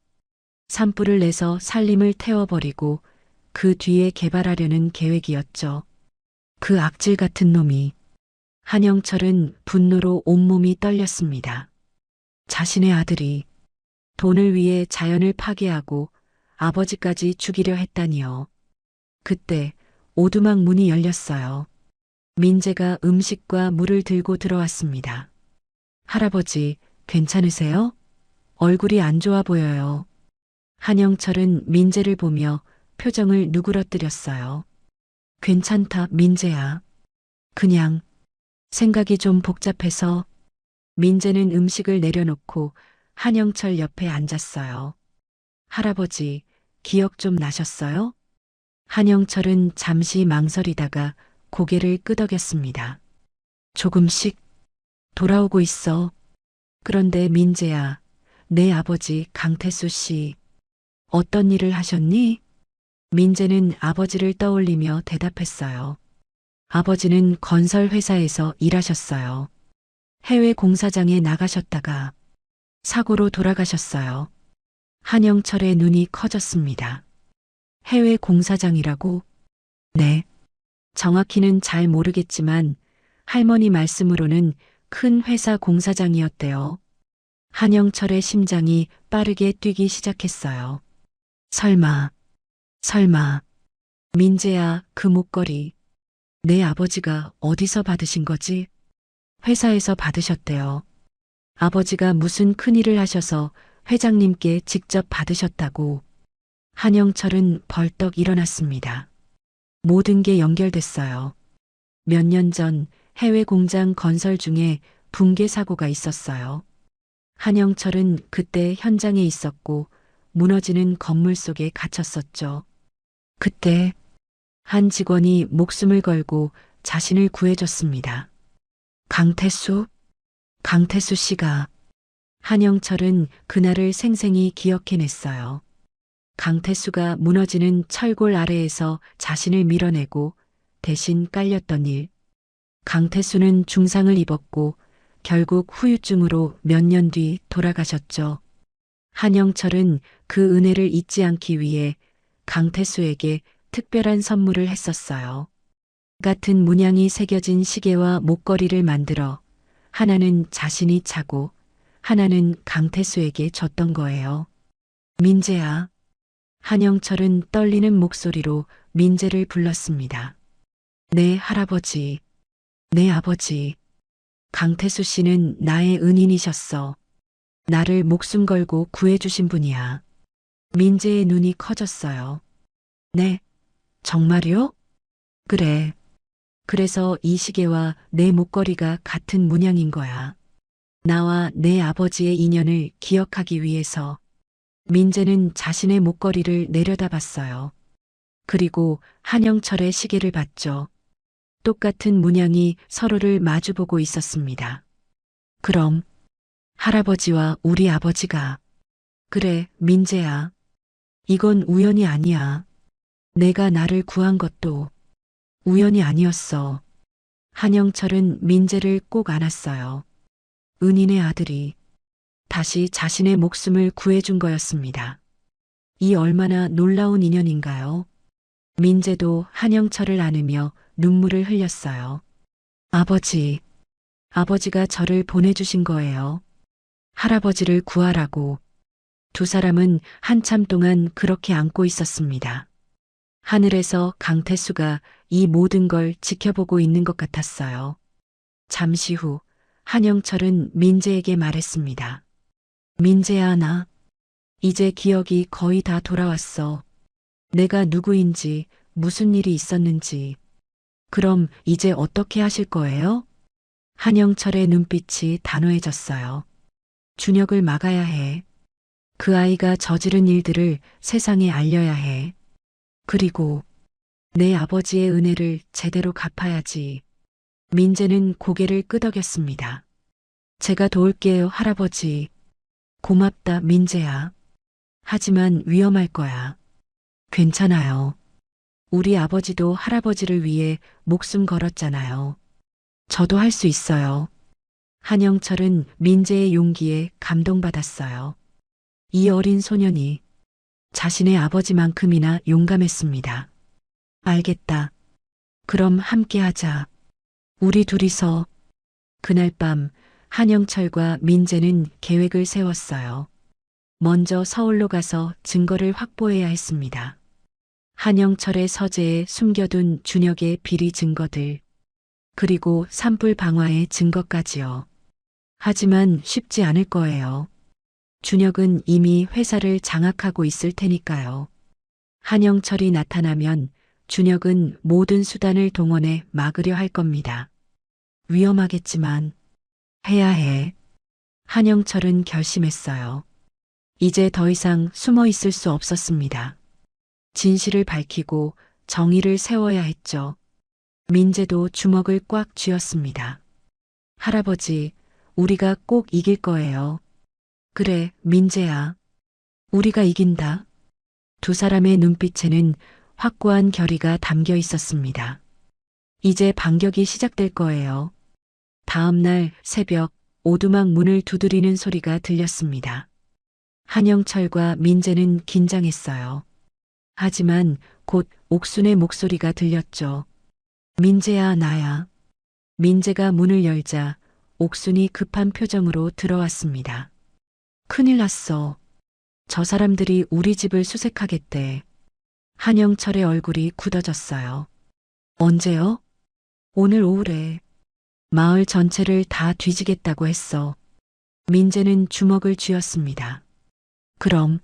Speaker 1: 산불을 내서 산림을 태워버리고 그 뒤에 개발하려는 계획이었죠. 그 악질 같은 놈이. 한영철은 분노로 온몸이 떨렸습니다. 자신의 아들이 돈을 위해 자연을 파괴하고 아버지까지 죽이려 했다니요. 그때 오두막 문이 열렸어요. 민재가 음식과 물을 들고 들어왔습니다. 할아버지, 괜찮으세요? 얼굴이 안 좋아 보여요. 한영철은 민재를 보며 표정을 누그러뜨렸어요. 괜찮다, 민재야. 그냥 생각이 좀 복잡해서. 민재는 음식을 내려놓고 한영철 옆에 앉았어요. 할아버지, 기억 좀 나셨어요? 한영철은 잠시 망설이다가 고개를 끄덕였습니다. 조금씩 돌아오고 있어. 그런데 민재야, 내 아버지 강태수 씨, 어떤 일을 하셨니? 민재는 아버지를 떠올리며 대답했어요. 아버지는 건설회사에서 일하셨어요. 해외 공사장에 나가셨다가 사고로 돌아가셨어요. 한영철의 눈이 커졌습니다. 해외 공사장이라고? 네. 정확히는 잘 모르겠지만 할머니 말씀으로는 큰 회사 공사장이었대요. 한영철의 심장이 빠르게 뛰기 시작했어요. 설마. 민재야, 그 목걸이. 내 아버지가 어디서 받으신 거지? 회사에서 받으셨대요. 아버지가 무슨 큰일을 하셔서 회장님께 직접 받으셨다고. 한영철은 벌떡 일어났습니다. 모든 게 연결됐어요. 몇 년 전 해외 공장 건설 중에 붕괴 사고가 있었어요. 한영철은 그때 현장에 있었고 무너지는 건물 속에 갇혔었죠. 그때 한 직원이 목숨을 걸고 자신을 구해줬습니다. 강태수 씨가. 한영철은 그날을 생생히 기억해냈어요. 강태수가 무너지는 철골 아래에서 자신을 밀어내고 대신 깔렸던 일. 강태수는 중상을 입었고 결국 후유증으로 몇 년 뒤 돌아가셨죠. 한영철은 그 은혜를 잊지 않기 위해 강태수에게 특별한 선물을 했었어요. 같은 문양이 새겨진 시계와 목걸이를 만들어 하나는 자신이 차고 하나는 강태수에게 줬던 거예요. 민재야. 한영철은 떨리는 목소리로 민재를 불렀습니다. 내 할아버지, 내 아버지. 강태수 씨는 나의 은인이셨어. 나를 목숨 걸고 구해주신 분이야. 민재의 눈이 커졌어요. 네, 정말요? 그래. 그래서 이 시계와 내 목걸이가 같은 문양인 거야. 나와 내 아버지의 인연을 기억하기 위해서. 민재는 자신의 목걸이를 내려다봤어요. 그리고 한영철의 시계를 봤죠. 똑같은 문양이 서로를 마주보고 있었습니다. 그럼 할아버지와 우리 아버지가. 그래, 민재야. 이건 우연이 아니야. 내가 나를 구한 것도 우연이 아니었어. 한영철은 민재를 꼭 안았어요. 은인의 아들이 다시 자신의 목숨을 구해준 거였습니다. 이 얼마나 놀라운 인연인가요? 민재도 한영철을 안으며 눈물을 흘렸어요. 아버지가 저를 보내주신 거예요. 할아버지를 구하라고. 두 사람은 한참 동안 그렇게 안고 있었습니다. 하늘에서 강태수가 이 모든 걸 지켜보고 있는 것 같았어요. 잠시 후 한영철은 민재에게 말했습니다. 민재야, 나 이제 기억이 거의 다 돌아왔어. 내가 누구인지, 무슨 일이 있었는지. 그럼 이제 어떻게 하실 거예요? 한영철의 눈빛이 단호해졌어요. 준혁을 막아야 해. 그 아이가 저지른 일들을 세상에 알려야 해. 그리고 내 아버지의 은혜를 제대로 갚아야지. 민재는 고개를 끄덕였습니다. 제가 도울게요, 할아버지. 고맙다, 민재야. 하지만 위험할 거야. 괜찮아요. 우리 아버지도 할아버지를 위해 목숨 걸었잖아요. 저도 할 수 있어요. 한영철은 민재의 용기에 감동받았어요. 이 어린 소년이 자신의 아버지만큼이나 용감했습니다. 알겠다. 그럼 함께 하자. 우리 둘이서. 그날 밤 한영철과 민재는 계획을 세웠어요. 먼저 서울로 가서 증거를 확보해야 했습니다. 한영철의 서재에 숨겨둔 준혁의 비리 증거들, 그리고 산불 방화의 증거까지요. 하지만 쉽지 않을 거예요. 준혁은 이미 회사를 장악하고 있을 테니까요. 한영철이 나타나면 준혁은 모든 수단을 동원해 막으려 할 겁니다. 위험하겠지만 해야 해. 한영철은 결심했어요. 이제 더 이상 숨어 있을 수 없었습니다. 진실을 밝히고 정의를 세워야 했죠. 민재도 주먹을 꽉 쥐었습니다. 할아버지, 우리가 꼭 이길 거예요. 그래, 민재야. 우리가 이긴다. 두 사람의 눈빛에는 확고한 결의가 담겨 있었습니다. 이제 반격이 시작될 거예요. 다음 날 새벽 오두막 문을 두드리는 소리가 들렸습니다. 한영철과 민재는 긴장했어요. 하지만 곧 옥순의 목소리가 들렸죠. 민재야, 나야. 민재가 문을 열자 옥순이 급한 표정으로 들어왔습니다. 큰일 났어. 저 사람들이 우리 집을 수색하겠대. 한영철의 얼굴이 굳어졌어요. 언제요? 오늘 오후래. 마을 전체를 다 뒤지겠다고 했어. 민재는 주먹을 쥐었습니다. 그럼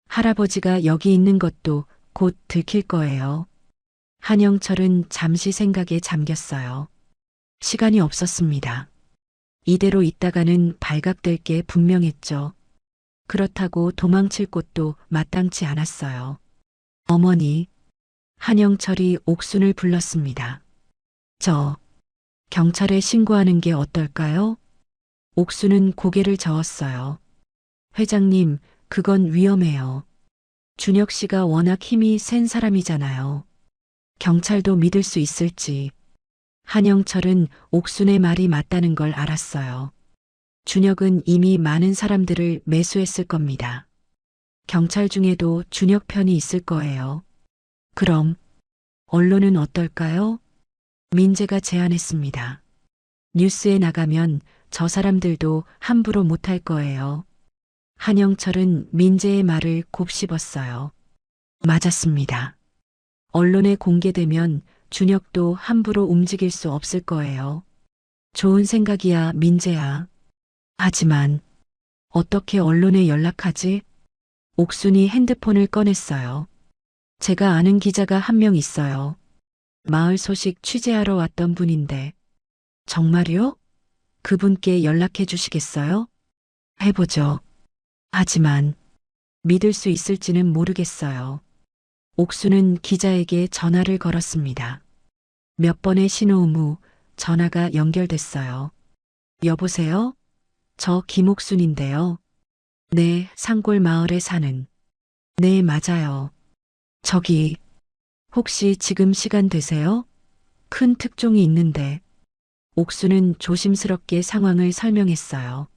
Speaker 1: 할아버지가 여기 있는 것도 곧 들킬 거예요. 한영철은 잠시 생각에 잠겼어요. 시간이 없었습니다. 이대로 있다가는 발각될 게 분명했죠. 그렇다고 도망칠 곳도 마땅치 않았어요. 어머니, 한영철이 옥순을 불렀습니다. 저, 경찰에 신고하는 게 어떨까요? 옥순은 고개를 저었어요. 회장님, 그건 위험해요. 준혁 씨가 워낙 힘이 센 사람이잖아요. 경찰도 믿을 수 있을지. 한영철은 옥순의 말이 맞다는 걸 알았어요. 준혁은 이미 많은 사람들을 매수했을 겁니다. 경찰 중에도 준혁 편이 있을 거예요. 그럼 언론은 어떨까요? 민재가 제안했습니다. 뉴스에 나가면 저 사람들도 함부로 못할 거예요. 한영철은 민재의 말을 곱씹었어요. 맞았습니다. 언론에 공개되면 준혁도 함부로 움직일 수 없을 거예요. 좋은 생각이야, 민재야. 하지만 어떻게 언론에 연락하지? 옥순이 핸드폰을 꺼냈어요. 제가 아는 기자가 한 명 있어요. 마을 소식 취재하러 왔던 분인데. 정말요? 그분께 연락해 주시겠어요? 해보죠. 하지만 믿을 수 있을지는 모르겠어요. 옥수는 기자에게 전화를 걸었습니다. 몇 번의 신호음 후 전화가 연결됐어요. 여보세요? 저 김옥순인데요. 네, 산골 마을에 사는. 네, 맞아요. 저기, 혹시 지금 시간 되세요? 큰 특종이 있는데. 옥수는 조심스럽게 상황을 설명했어요.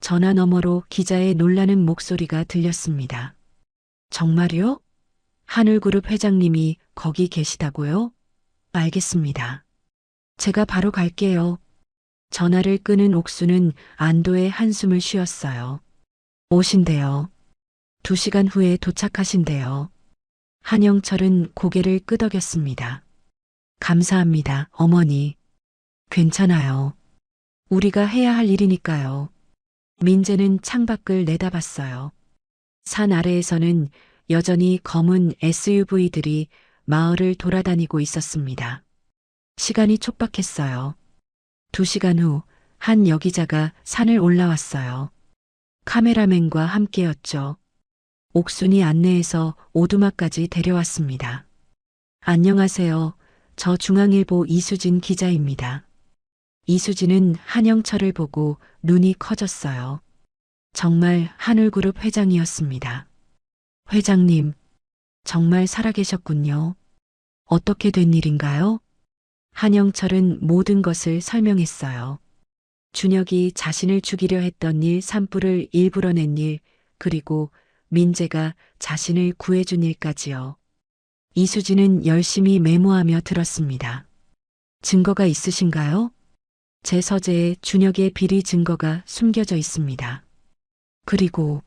Speaker 1: 전화 너머로 기자의 놀라는 목소리가 들렸습니다. 정말요? 하늘그룹 회장님이 거기 계시다고요? 알겠습니다. 제가 바로 갈게요. 전화를 끊은 옥수는 안도의 한숨을 쉬었어요. 오신대요. 2시간 후에 도착하신대요. 한영철은 고개를 끄덕였습니다. 감사합니다, 어머니. 괜찮아요. 우리가 해야 할 일이니까요. 민재는 창밖을 내다봤어요. 산 아래에서는 여전히 검은 SUV들이 마을을 돌아다니고 있었습니다. 시간이 촉박했어요. 2시간 후 한 여기자가 산을 올라왔어요. 카메라맨과 함께였죠. 옥순이 안내해서 오두막까지 데려왔습니다. 안녕하세요. 저 중앙일보 이수진 기자입니다. 이수진은 한영철을 보고 눈이 커졌어요. 정말 한울그룹 회장이었습니다. 회장님, 정말 살아계셨군요. 어떻게 된 일인가요? 한영철은 모든 것을 설명했어요. 준혁이 자신을 죽이려 했던 일, 산불을 일부러 낸 일, 그리고 민재가 자신을 구해준 일까지요. 이수진은 열심히 메모하며 들었습니다. 증거가 있으신가요? 제 서재에 준혁의 비리 증거가 숨겨져 있습니다. 그리고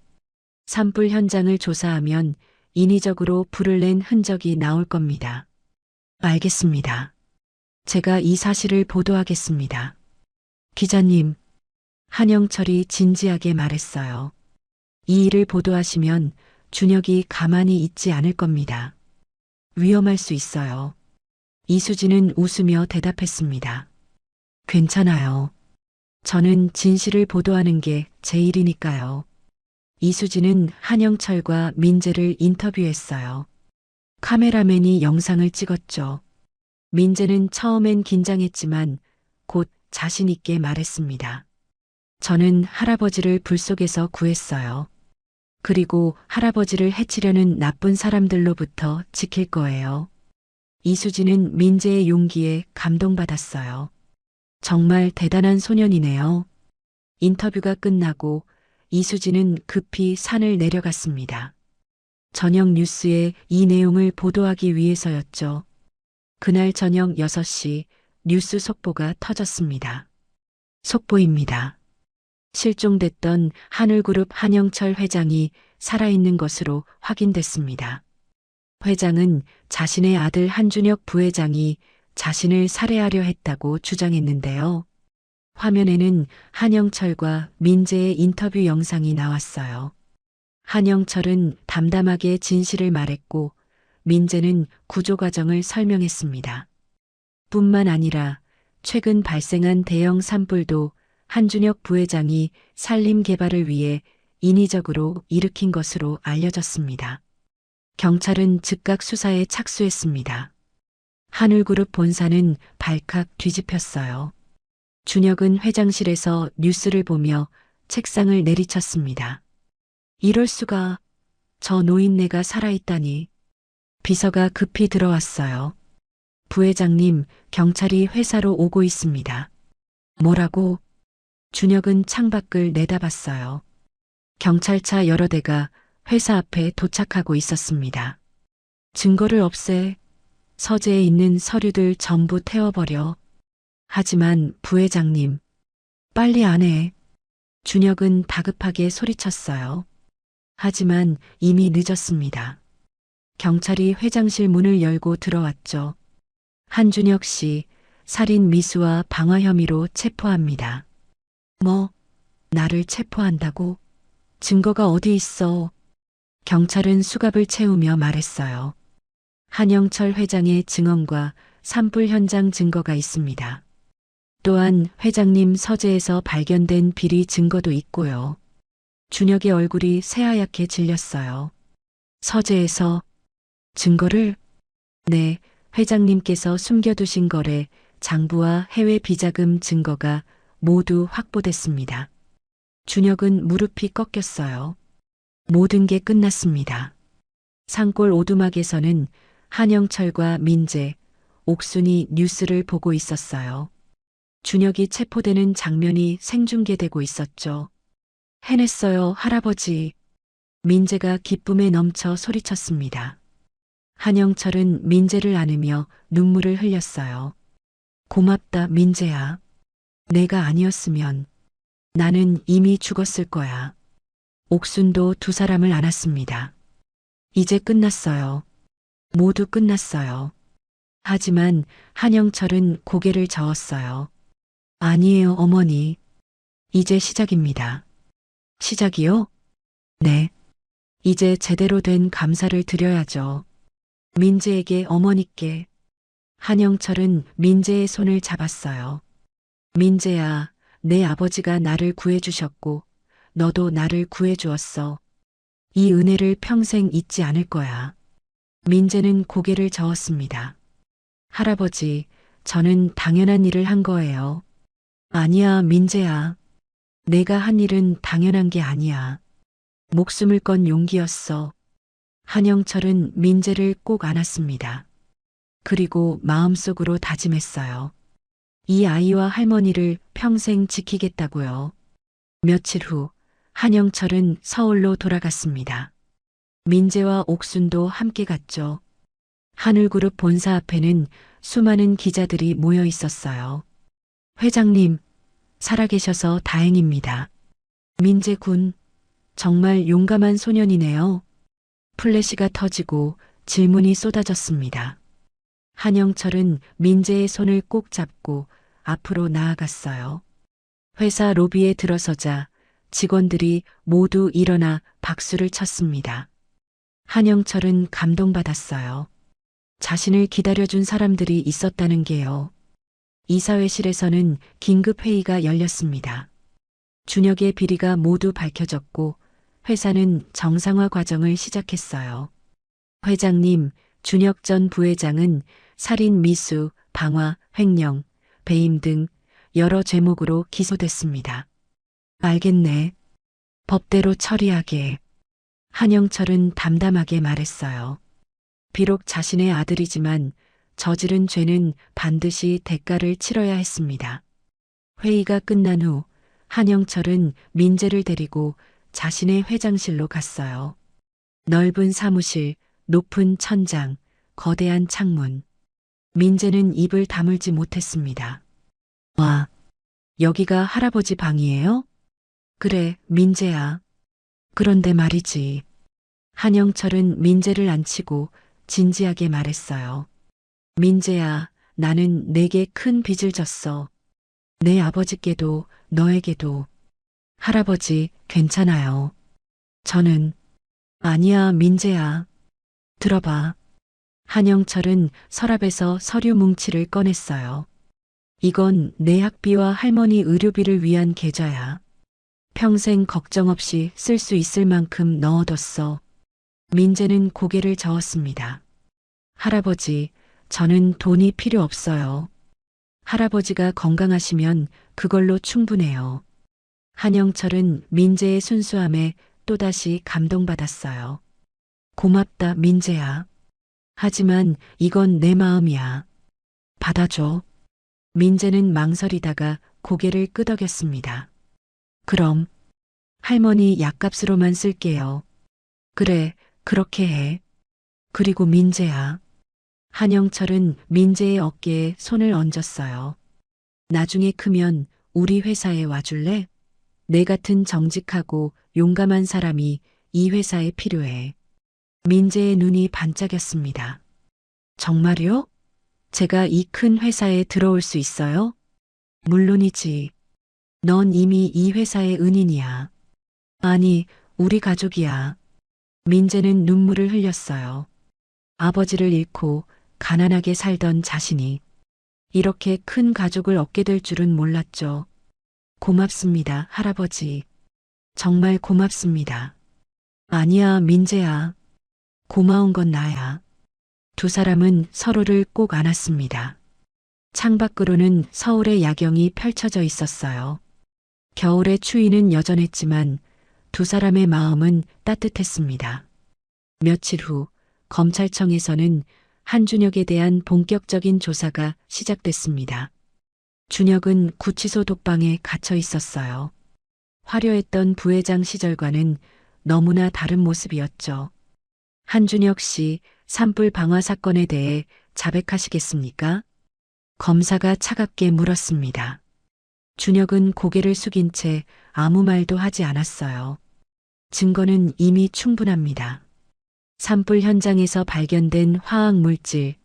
Speaker 1: 산불 현장을 조사하면 인위적으로 불을 낸 흔적이 나올 겁니다. 알겠습니다. 제가 이 사실을 보도하겠습니다. 기자님, 한영철이 진지하게 말했어요. 이 일을 보도하시면 준혁이 가만히 있지 않을 겁니다. 위험할 수 있어요. 이수진은 웃으며 대답했습니다. 괜찮아요. 저는 진실을 보도하는 게 제 일이니까요. 이수진은 한영철과 민재를 인터뷰했어요. 카메라맨이 영상을 찍었죠. 민재는 처음엔 긴장했지만 곧 자신 있게 말했습니다. 저는 할아버지를 불 속에서 구했어요. 그리고 할아버지를 해치려는 나쁜 사람들로부터 지킬 거예요. 이수진은 민재의 용기에 감동받았어요. 정말 대단한 소년이네요. 인터뷰가 끝나고 이수진은 급히 산을 내려갔습니다. 저녁 뉴스에 이 내용을 보도하기 위해서였죠. 그날 저녁 6시 뉴스 속보가 터졌습니다. 속보입니다. 실종됐던 한울그룹 한영철 회장이 살아있는 것으로 확인됐습니다. 회장은 자신의 아들 한준혁 부회장이 자신을 살해하려 했다고 주장했는데요. 화면에는 한영철과 민재의 인터뷰 영상이 나왔어요. 한영철은 담담하게 진실을 말했고 민재는 구조 과정을 설명했습니다. 뿐만 아니라 최근 발생한 대형 산불도 한준혁 부회장이 산림 개발을 위해 인위적으로 일으킨 것으로 알려졌습니다. 경찰은 즉각 수사에 착수했습니다. 한울그룹 본사는 발칵 뒤집혔어요. 준혁은 회장실에서 뉴스를 보며 책상을 내리쳤습니다. 이럴 수가, 저 노인네가 살아있다니. 비서가 급히 들어왔어요. 부회장님, 경찰이 회사로 오고 있습니다. 뭐라고? 준혁은 창밖을 내다봤어요. 경찰차 여러 대가 회사 앞에 도착하고 있었습니다. 증거를 없애, 서재에 있는 서류들 전부 태워버려. 하지만 부회장님, 빨리 안 해. 준혁은 다급하게 소리쳤어요. 하지만 이미 늦었습니다. 경찰이 회장실 문을 열고 들어왔죠. 한준혁 씨, 살인 미수와 방화 혐의로 체포합니다. 뭐, 나를 체포한다고? 증거가 어디 있어? 경찰은 수갑을 채우며 말했어요. 한영철 회장의 증언과 산불 현장 증거가 있습니다. 또한 회장님 서재에서 발견된 비리 증거도 있고요. 준혁의 얼굴이 새하얗게 질렸어요. 서재에서 증거를? 네, 회장님께서 숨겨두신 거래, 장부와 해외 비자금 증거가 모두 확보됐습니다. 준혁은 무릎이 꺾였어요. 모든 게 끝났습니다. 산골 오두막에서는 한영철과 민재, 옥순이 뉴스를 보고 있었어요. 준혁이 체포되는 장면이 생중계되고 있었죠. 해냈어요, 할아버지. 민재가 기쁨에 넘쳐 소리쳤습니다. 한영철은 민재를 안으며 눈물을 흘렸어요. 고맙다, 민재야. 내가 아니었으면 나는 이미 죽었을 거야. 옥순도 두 사람을 안았습니다. 이제 끝났어요. 모두 끝났어요. 하지만 한영철은 고개를 저었어요. 아니에요, 어머니. 이제 시작입니다. 시작이요? 네. 이제 제대로 된 감사를 드려야죠. 민재에게, 어머니께. 한영철은 민재의 손을 잡았어요. 민재야, 내 아버지가 나를 구해주셨고 너도 나를 구해주었어. 이 은혜를 평생 잊지 않을 거야. 민재는 고개를 저었습니다. 할아버지, 저는 당연한 일을 한 거예요. 아니야, 민재야. 내가 한 일은 당연한 게 아니야. 목숨을 건 용기였어. 한영철은 민재를 꼭 안았습니다. 그리고 마음속으로 다짐했어요. 이 아이와 할머니를 평생 지키겠다고요. 며칠 후 한영철은 서울로 돌아갔습니다. 민재와 옥순도 함께 갔죠. 하늘그룹 본사 앞에는 수많은 기자들이 모여 있었어요. 회장님, 살아계셔서 다행입니다. 민재 군, 정말 용감한 소년이네요. 플래시가 터지고 질문이 쏟아졌습니다. 한영철은 민재의 손을 꼭 잡고 앞으로 나아갔어요. 회사 로비에 들어서자 직원들이 모두 일어나 박수를 쳤습니다. 한영철은 감동받았어요. 자신을 기다려준 사람들이 있었다는 게요. 이사회실에서는 긴급 회의가 열렸습니다. 준혁의 비리가 모두 밝혀졌고 회사는 정상화 과정을 시작했어요. 회장님, 준혁 전 부회장은 살인 미수, 방화, 횡령, 배임 등 여러 죄목으로 기소됐습니다. 알겠네. 법대로 처리하게. 한영철은 담담하게 말했어요. 비록 자신의 아들이지만 저지른 죄는 반드시 대가를 치러야 했습니다. 회의가 끝난 후 한영철은 민재를 데리고 자신의 회장실로 갔어요. 넓은 사무실, 높은 천장, 거대한 창문. 민재는 입을 다물지 못했습니다. 와, 여기가 할아버지 방이에요? 그래, 민재야. 그런데 말이지. 한영철은 민재를 앉히고 진지하게 말했어요. 민재야, 나는 내게 큰 빚을 졌어. 내 아버지께도 너에게도. 할아버지, 괜찮아요. 저는. 아니야, 민재야. 들어봐. 한영철은 서랍에서 서류 뭉치를 꺼냈어요. 이건 내 학비와 할머니 의료비를 위한 계좌야. 평생 걱정 없이 쓸 수 있을 만큼 넣어뒀어. 민재는 고개를 저었습니다. 할아버지, 저는 돈이 필요 없어요. 할아버지가 건강하시면 그걸로 충분해요. 한영철은 민재의 순수함에 또다시 감동받았어요. 고맙다, 민재야. 하지만 이건 내 마음이야. 받아줘. 민재는 망설이다가 고개를 끄덕였습니다. 그럼 할머니 약값으로만 쓸게요. 그래, 그렇게 해. 그리고 민재야. 한영철은 민재의 어깨에 손을 얹었어요. 나중에 크면 우리 회사에 와줄래? 내 같은 정직하고 용감한 사람이 이 회사에 필요해. 민재의 눈이 반짝였습니다. 정말요? 제가 이 큰 회사에 들어올 수 있어요? 물론이지. 넌 이미 이 회사의 은인이야. 아니, 우리 가족이야. 민재는 눈물을 흘렸어요. 아버지를 잃고 가난하게 살던 자신이 이렇게 큰 가족을 얻게 될 줄은 몰랐죠. 고맙습니다, 할아버지. 정말 고맙습니다. 아니야, 민재야. 고마운 건 나야. 두 사람은 서로를 꼭 안았습니다. 창밖으로는 서울의 야경이 펼쳐져 있었어요. 겨울의 추위는 여전했지만 두 사람의 마음은 따뜻했습니다. 며칠 후 검찰청에서는 한준혁에 대한 본격적인 조사가 시작됐습니다. 준혁은 구치소 독방에 갇혀 있었어요. 화려했던 부회장 시절과는 너무나 다른 모습이었죠. 한준혁 씨, 산불 방화 사건에 대해 자백하시겠습니까? 검사가 차갑게 물었습니다. 준혁은 고개를 숙인 채 아무 말도 하지 않았어요. 증거는 이미 충분합니다. 산불 현장에서 발견된 화학 물질,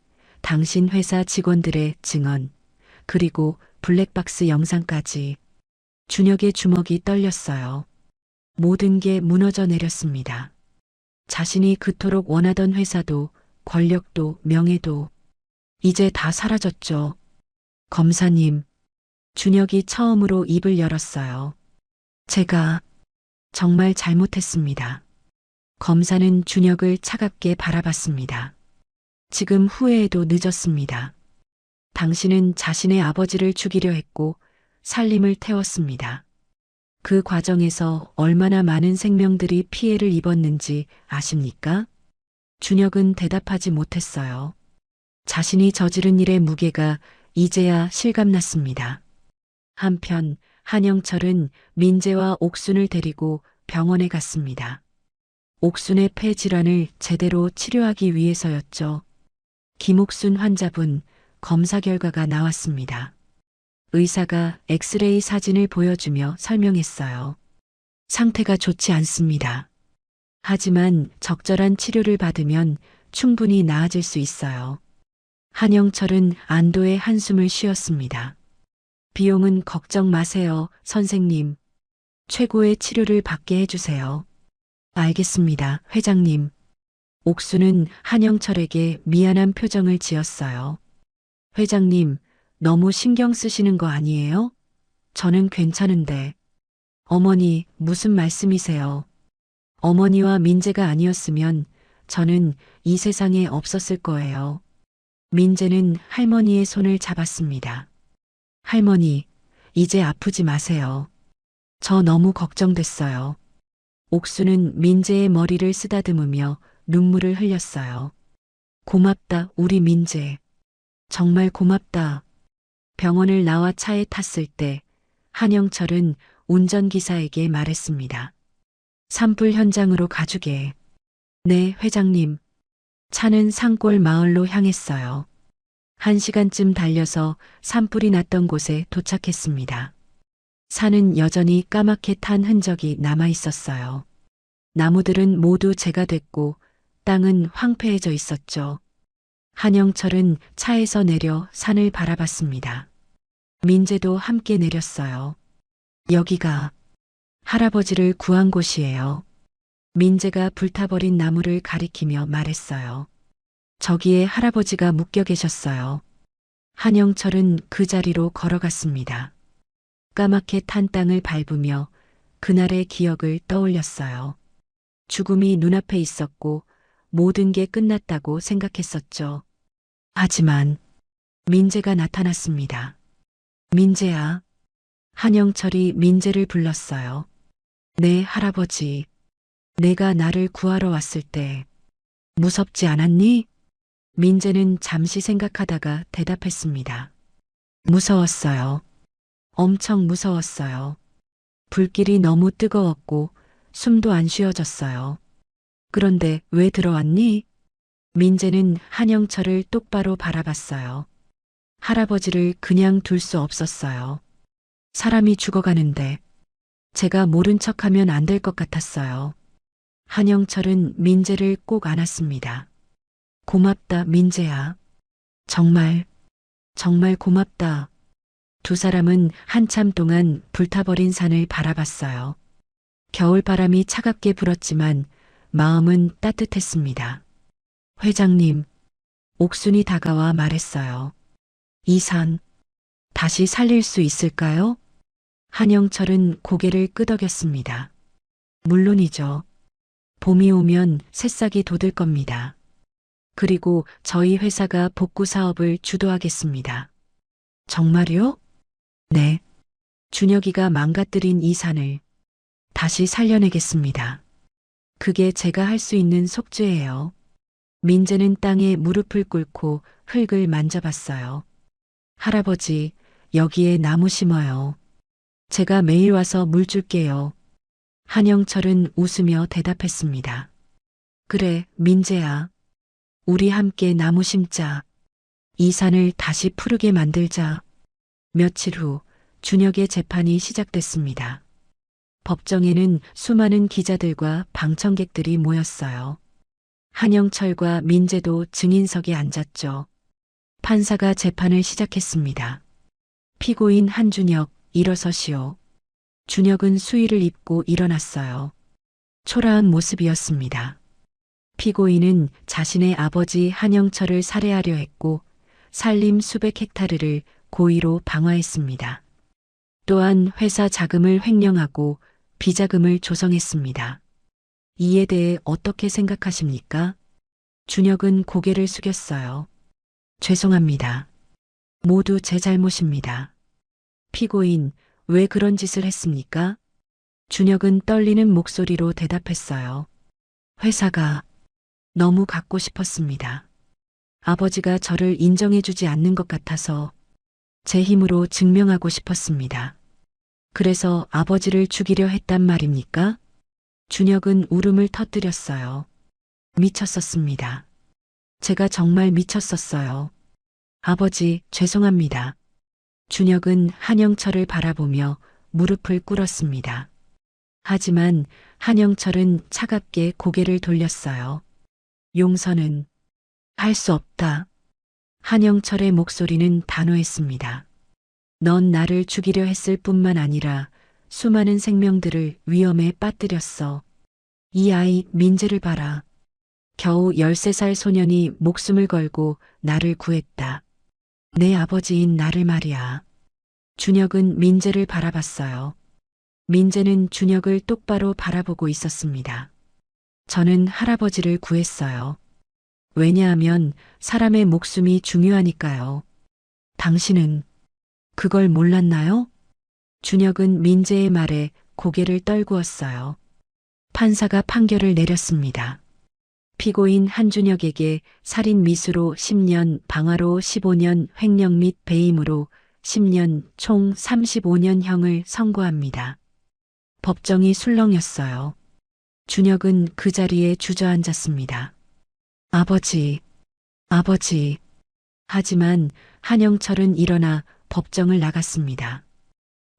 Speaker 1: 당신 회사 직원들의 증언, 그리고 블랙박스 영상까지. 준혁의 주먹이 떨렸어요. 모든 게 무너져 내렸습니다. 자신이 그토록 원하던 회사도, 권력도, 명예도 이제 다 사라졌죠. 검사님, 준혁이 처음으로 입을 열었어요. 제가 정말 잘못했습니다. 검사는 준혁을 차갑게 바라봤습니다. 지금 후회해도 늦었습니다. 당신은 자신의 아버지를 죽이려 했고 살림을 태웠습니다. 그 과정에서 얼마나 많은 생명들이 피해를 입었는지 아십니까? 준혁은 대답하지 못했어요. 자신이 저지른 일의 무게가 이제야 실감났습니다. 한편 한영철은 민재와 옥순을 데리고 병원에 갔습니다. 옥순의 폐 질환을 제대로 치료하기 위해서였죠. 김옥순 환자분 검사 결과가 나왔습니다. 의사가 엑스레이 사진을 보여주며 설명했어요. 상태가 좋지 않습니다. 하지만 적절한 치료를 받으면 충분히 나아질 수 있어요. 한영철은 안도의 한숨을 쉬었습니다. 비용은 걱정 마세요, 선생님. 최고의 치료를 받게 해주세요. 알겠습니다, 회장님. 옥수는 한영철에게 미안한 표정을 지었어요. 회장님, 너무 신경 쓰시는 거 아니에요? 저는 괜찮은데. 어머니, 무슨 말씀이세요? 어머니와 민재가 아니었으면 저는 이 세상에 없었을 거예요. 민재는 할머니의 손을 잡았습니다. 할머니, 이제 아프지 마세요. 저 너무 걱정됐어요. 옥수는 민재의 머리를 쓰다듬으며 눈물을 흘렸어요. 고맙다, 우리 민재. 정말 고맙다. 병원을 나와 차에 탔을 때 한영철은 운전기사에게 말했습니다. 산불 현장으로 가주게. 네, 회장님. 차는 산골 마을로 향했어요. 1시간쯤 달려서 산불이 났던 곳에 도착했습니다. 산은 여전히 까맣게 탄 흔적이 남아 있었어요. 나무들은 모두 재가 됐고 땅은 황폐해져 있었죠. 한영철은 차에서 내려 산을 바라봤습니다. 민재도 함께 내렸어요. 여기가 할아버지를 구한 곳이에요. 민재가 불타버린 나무를 가리키며 말했어요. 저기에 할아버지가 묶여 계셨어요. 한영철은 그 자리로 걸어갔습니다. 까맣게 탄 땅을 밟으며 그날의 기억을 떠올렸어요. 죽음이 눈앞에 있었고 모든 게 끝났다고 생각했었죠. 하지만 민재가 나타났습니다. 민재야. 한영철이 민재를 불렀어요. 네, 할아버지. 내가 나를 구하러 왔을 때 무섭지 않았니? 민재는 잠시 생각하다가 대답했습니다. 무서웠어요. 엄청 무서웠어요. 불길이 너무 뜨거웠고 숨도 안 쉬어졌어요. 그런데 왜 들어왔니? 민재는 한영철을 똑바로 바라봤어요. 할아버지를 그냥 둘 수 없었어요. 사람이 죽어가는데 제가 모른 척하면 안 될 것 같았어요. 한영철은 민재를 꼭 안았습니다. 고맙다, 민재야. 정말, 정말 고맙다. 두 사람은 한참 동안 불타버린 산을 바라봤어요. 겨울바람이 차갑게 불었지만 마음은 따뜻했습니다. 회장님, 옥순이 다가와 말했어요. 이 산, 다시 살릴 수 있을까요? 한영철은 고개를 끄덕였습니다. 물론이죠. 봄이 오면 새싹이 돋을 겁니다. 그리고 저희 회사가 복구 사업을 주도하겠습니다. 정말요? 네. 준혁이가 망가뜨린 이 산을 다시 살려내겠습니다. 그게 제가 할 수 있는 속죄예요. 민재는 땅에 무릎을 꿇고 흙을 만져봤어요. 할아버지, 여기에 나무 심어요. 제가 매일 와서 물 줄게요. 한영철은 웃으며 대답했습니다. 그래, 민재야. 우리 함께 나무 심자. 이 산을 다시 푸르게 만들자. 며칠 후 준혁의 재판이 시작됐습니다. 법정에는 수많은 기자들과 방청객들이 모였어요. 한영철과 민재도 증인석에 앉았죠. 판사가 재판을 시작했습니다. 피고인 한준혁, 일어서시오. 준혁은 수의를 입고 일어났어요. 초라한 모습이었습니다. 피고인은 자신의 아버지 한영철을 살해하려 했고 산림 수백 헥타르를 고의로 방화했습니다. 또한 회사 자금을 횡령하고 비자금을 조성했습니다. 이에 대해 어떻게 생각하십니까? 준혁은 고개를 숙였어요. 죄송합니다. 모두 제 잘못입니다. 피고인, 왜 그런 짓을 했습니까? 준혁은 떨리는 목소리로 대답했어요. 회사가 너무 갖고 싶었습니다. 아버지가 저를 인정해주지 않는 것 같아서 제 힘으로 증명하고 싶었습니다. 그래서 아버지를 죽이려 했단 말입니까? 준혁은 울음을 터뜨렸어요. 미쳤었습니다. 제가 정말 미쳤었어요. 아버지, 죄송합니다. 준혁은 한영철을 바라보며 무릎을 꿇었습니다. 하지만 한영철은 차갑게 고개를 돌렸어요. 용서는 할 수 없다. 한영철의 목소리는 단호했습니다. 넌 나를 죽이려 했을 뿐만 아니라 수많은 생명들을 위험에 빠뜨렸어. 이 아이 민재를 봐라. 겨우 13살 소년이 목숨을 걸고 나를 구했다. 내 아버지인 나를 말이야. 준혁은 민재를 바라봤어요. 민재는 준혁을 똑바로 바라보고 있었습니다. 저는 할아버지를 구했어요. 왜냐하면 사람의 목숨이 중요하니까요. 당신은 그걸 몰랐나요? 준혁은 민재의 말에 고개를 떨구었어요. 판사가 판결을 내렸습니다. 피고인 한준혁에게 살인 미수로 10년, 방화로 15년, 횡령 및 배임으로 10년, 총 35년형을 선고합니다. 법정이 술렁였어요. 준혁은 그 자리에 주저앉았습니다. 아버지, 아버지. 하지만 한영철은 일어나 법정을 나갔습니다.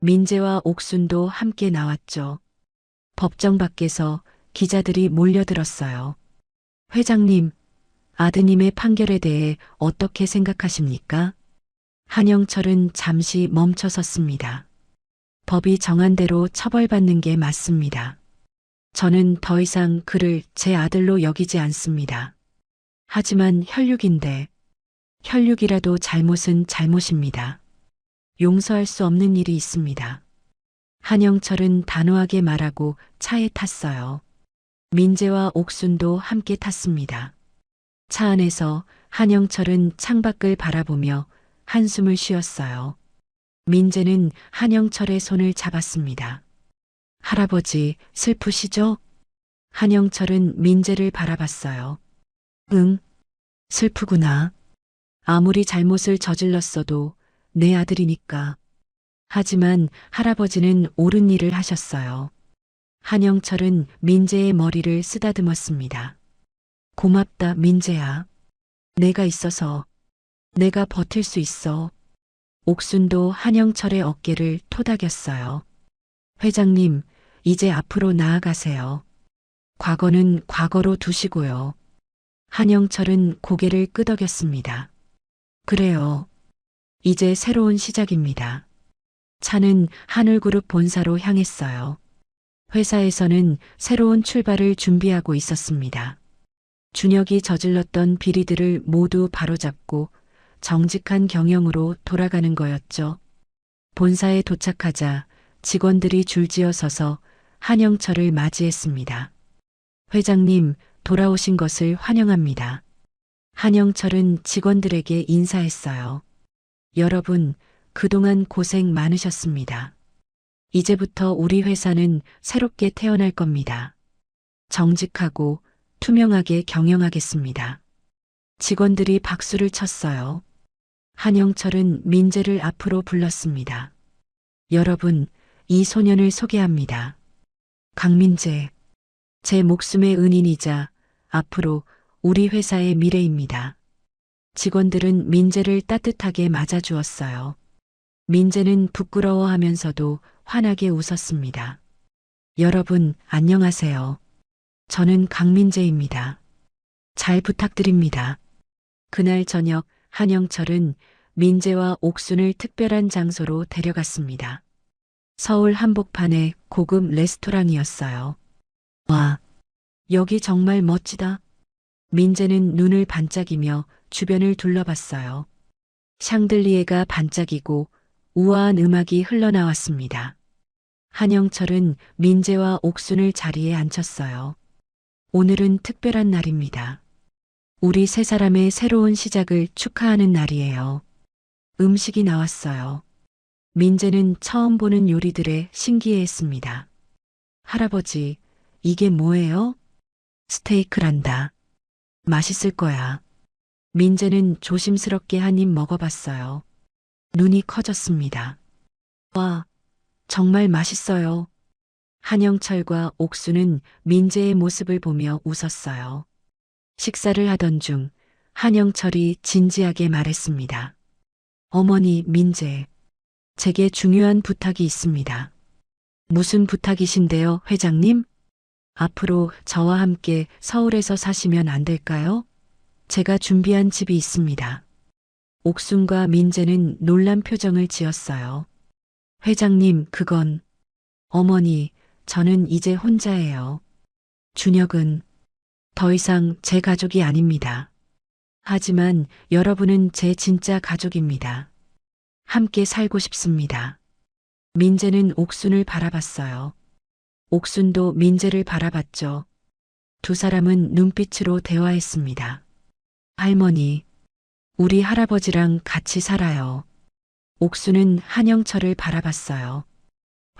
Speaker 1: 민재와 옥순도 함께 나왔죠. 법정 밖에서 기자들이 몰려들었어요. 회장님, 아드님의 판결에 대해 어떻게 생각하십니까? 한영철은 잠시 멈춰섰습니다. 법이 정한 대로 처벌받는 게 맞습니다. 저는 더 이상 그를 제 아들로 여기지 않습니다. 하지만 혈육인데, 혈육이라도 잘못은 잘못입니다. 용서할 수 없는 일이 있습니다. 한영철은 단호하게 말하고 차에 탔어요. 민재와 옥순도 함께 탔습니다. 차 안에서 한영철은 창밖을 바라보며 한숨을 쉬었어요. 민재는 한영철의 손을 잡았습니다. 할아버지, 슬프시죠? 한영철은 민재를 바라봤어요. 응, 슬프구나. 아무리 잘못을 저질렀어도 내 아들이니까. 하지만 할아버지는 옳은 일을 하셨어요. 한영철은 민재의 머리를 쓰다듬었습니다. 고맙다, 민재야. 내가 있어서 내가 버틸 수 있어. 옥순도 한영철의 어깨를 토닥였어요. 회장님, 이제 앞으로 나아가세요. 과거는 과거로 두시고요. 한영철은 고개를 끄덕였습니다. 그래요. 이제 새로운 시작입니다. 차는 하늘그룹 본사로 향했어요. 회사에서는 새로운 출발을 준비하고 있었습니다. 준혁이 저질렀던 비리들을 모두 바로잡고 정직한 경영으로 돌아가는 거였죠. 본사에 도착하자 직원들이 줄지어 서서 한영철을 맞이했습니다. 회장님, 돌아오신 것을 환영합니다. 한영철은 직원들에게 인사했어요. 여러분, 그동안 고생 많으셨습니다. 이제부터 우리 회사는 새롭게 태어날 겁니다. 정직하고 투명하게 경영하겠습니다. 직원들이 박수를 쳤어요. 한영철은 민재를 앞으로 불렀습니다. 여러분, 이 소년을 소개합니다. 강민재, 제 목숨의 은인이자 앞으로 우리 회사의 미래입니다. 직원들은 민재를 따뜻하게 맞아주었어요. 민재는 부끄러워하면서도 환하게 웃었습니다. 여러분, 안녕하세요. 저는 강민재입니다. 잘 부탁드립니다. 그날 저녁 한영철은 민재와 옥순을 특별한 장소로 데려갔습니다. 서울 한복판의 고급 레스토랑이었어요. 와, 여기 정말 멋지다. 민재는 눈을 반짝이며 주변을 둘러봤어요. 샹들리에가 반짝이고 우아한 음악이 흘러나왔습니다. 한영철은 민재와 옥순을 자리에 앉혔어요. 오늘은 특별한 날입니다. 우리 세 사람의 새로운 시작을 축하하는 날이에요. 음식이 나왔어요. 민재는 처음 보는 요리들에 신기해했습니다. 할아버지, 이게 뭐예요? 스테이크란다. 맛있을 거야. 민재는 조심스럽게 한 입 먹어봤어요. 눈이 커졌습니다. 와, 정말 맛있어요. 한영철과 옥수는 민재의 모습을 보며 웃었어요. 식사를 하던 중 한영철이 진지하게 말했습니다. 어머니, 민재, 제게 중요한 부탁이 있습니다. 무슨 부탁이신데요, 회장님? 앞으로 저와 함께 서울에서 사시면 안 될까요? 제가 준비한 집이 있습니다. 옥순과 민재는 놀란 표정을 지었어요. 회장님, 그건... 어머니, 저는 이제 혼자예요. 준혁은 더 이상 제 가족이 아닙니다. 하지만 여러분은 제 진짜 가족입니다. 함께 살고 싶습니다. 민재는 옥순을 바라봤어요. 옥순도 민재를 바라봤죠. 두 사람은 눈빛으로 대화했습니다. 할머니, 우리 할아버지랑 같이 살아요. 옥순은 한영철을 바라봤어요.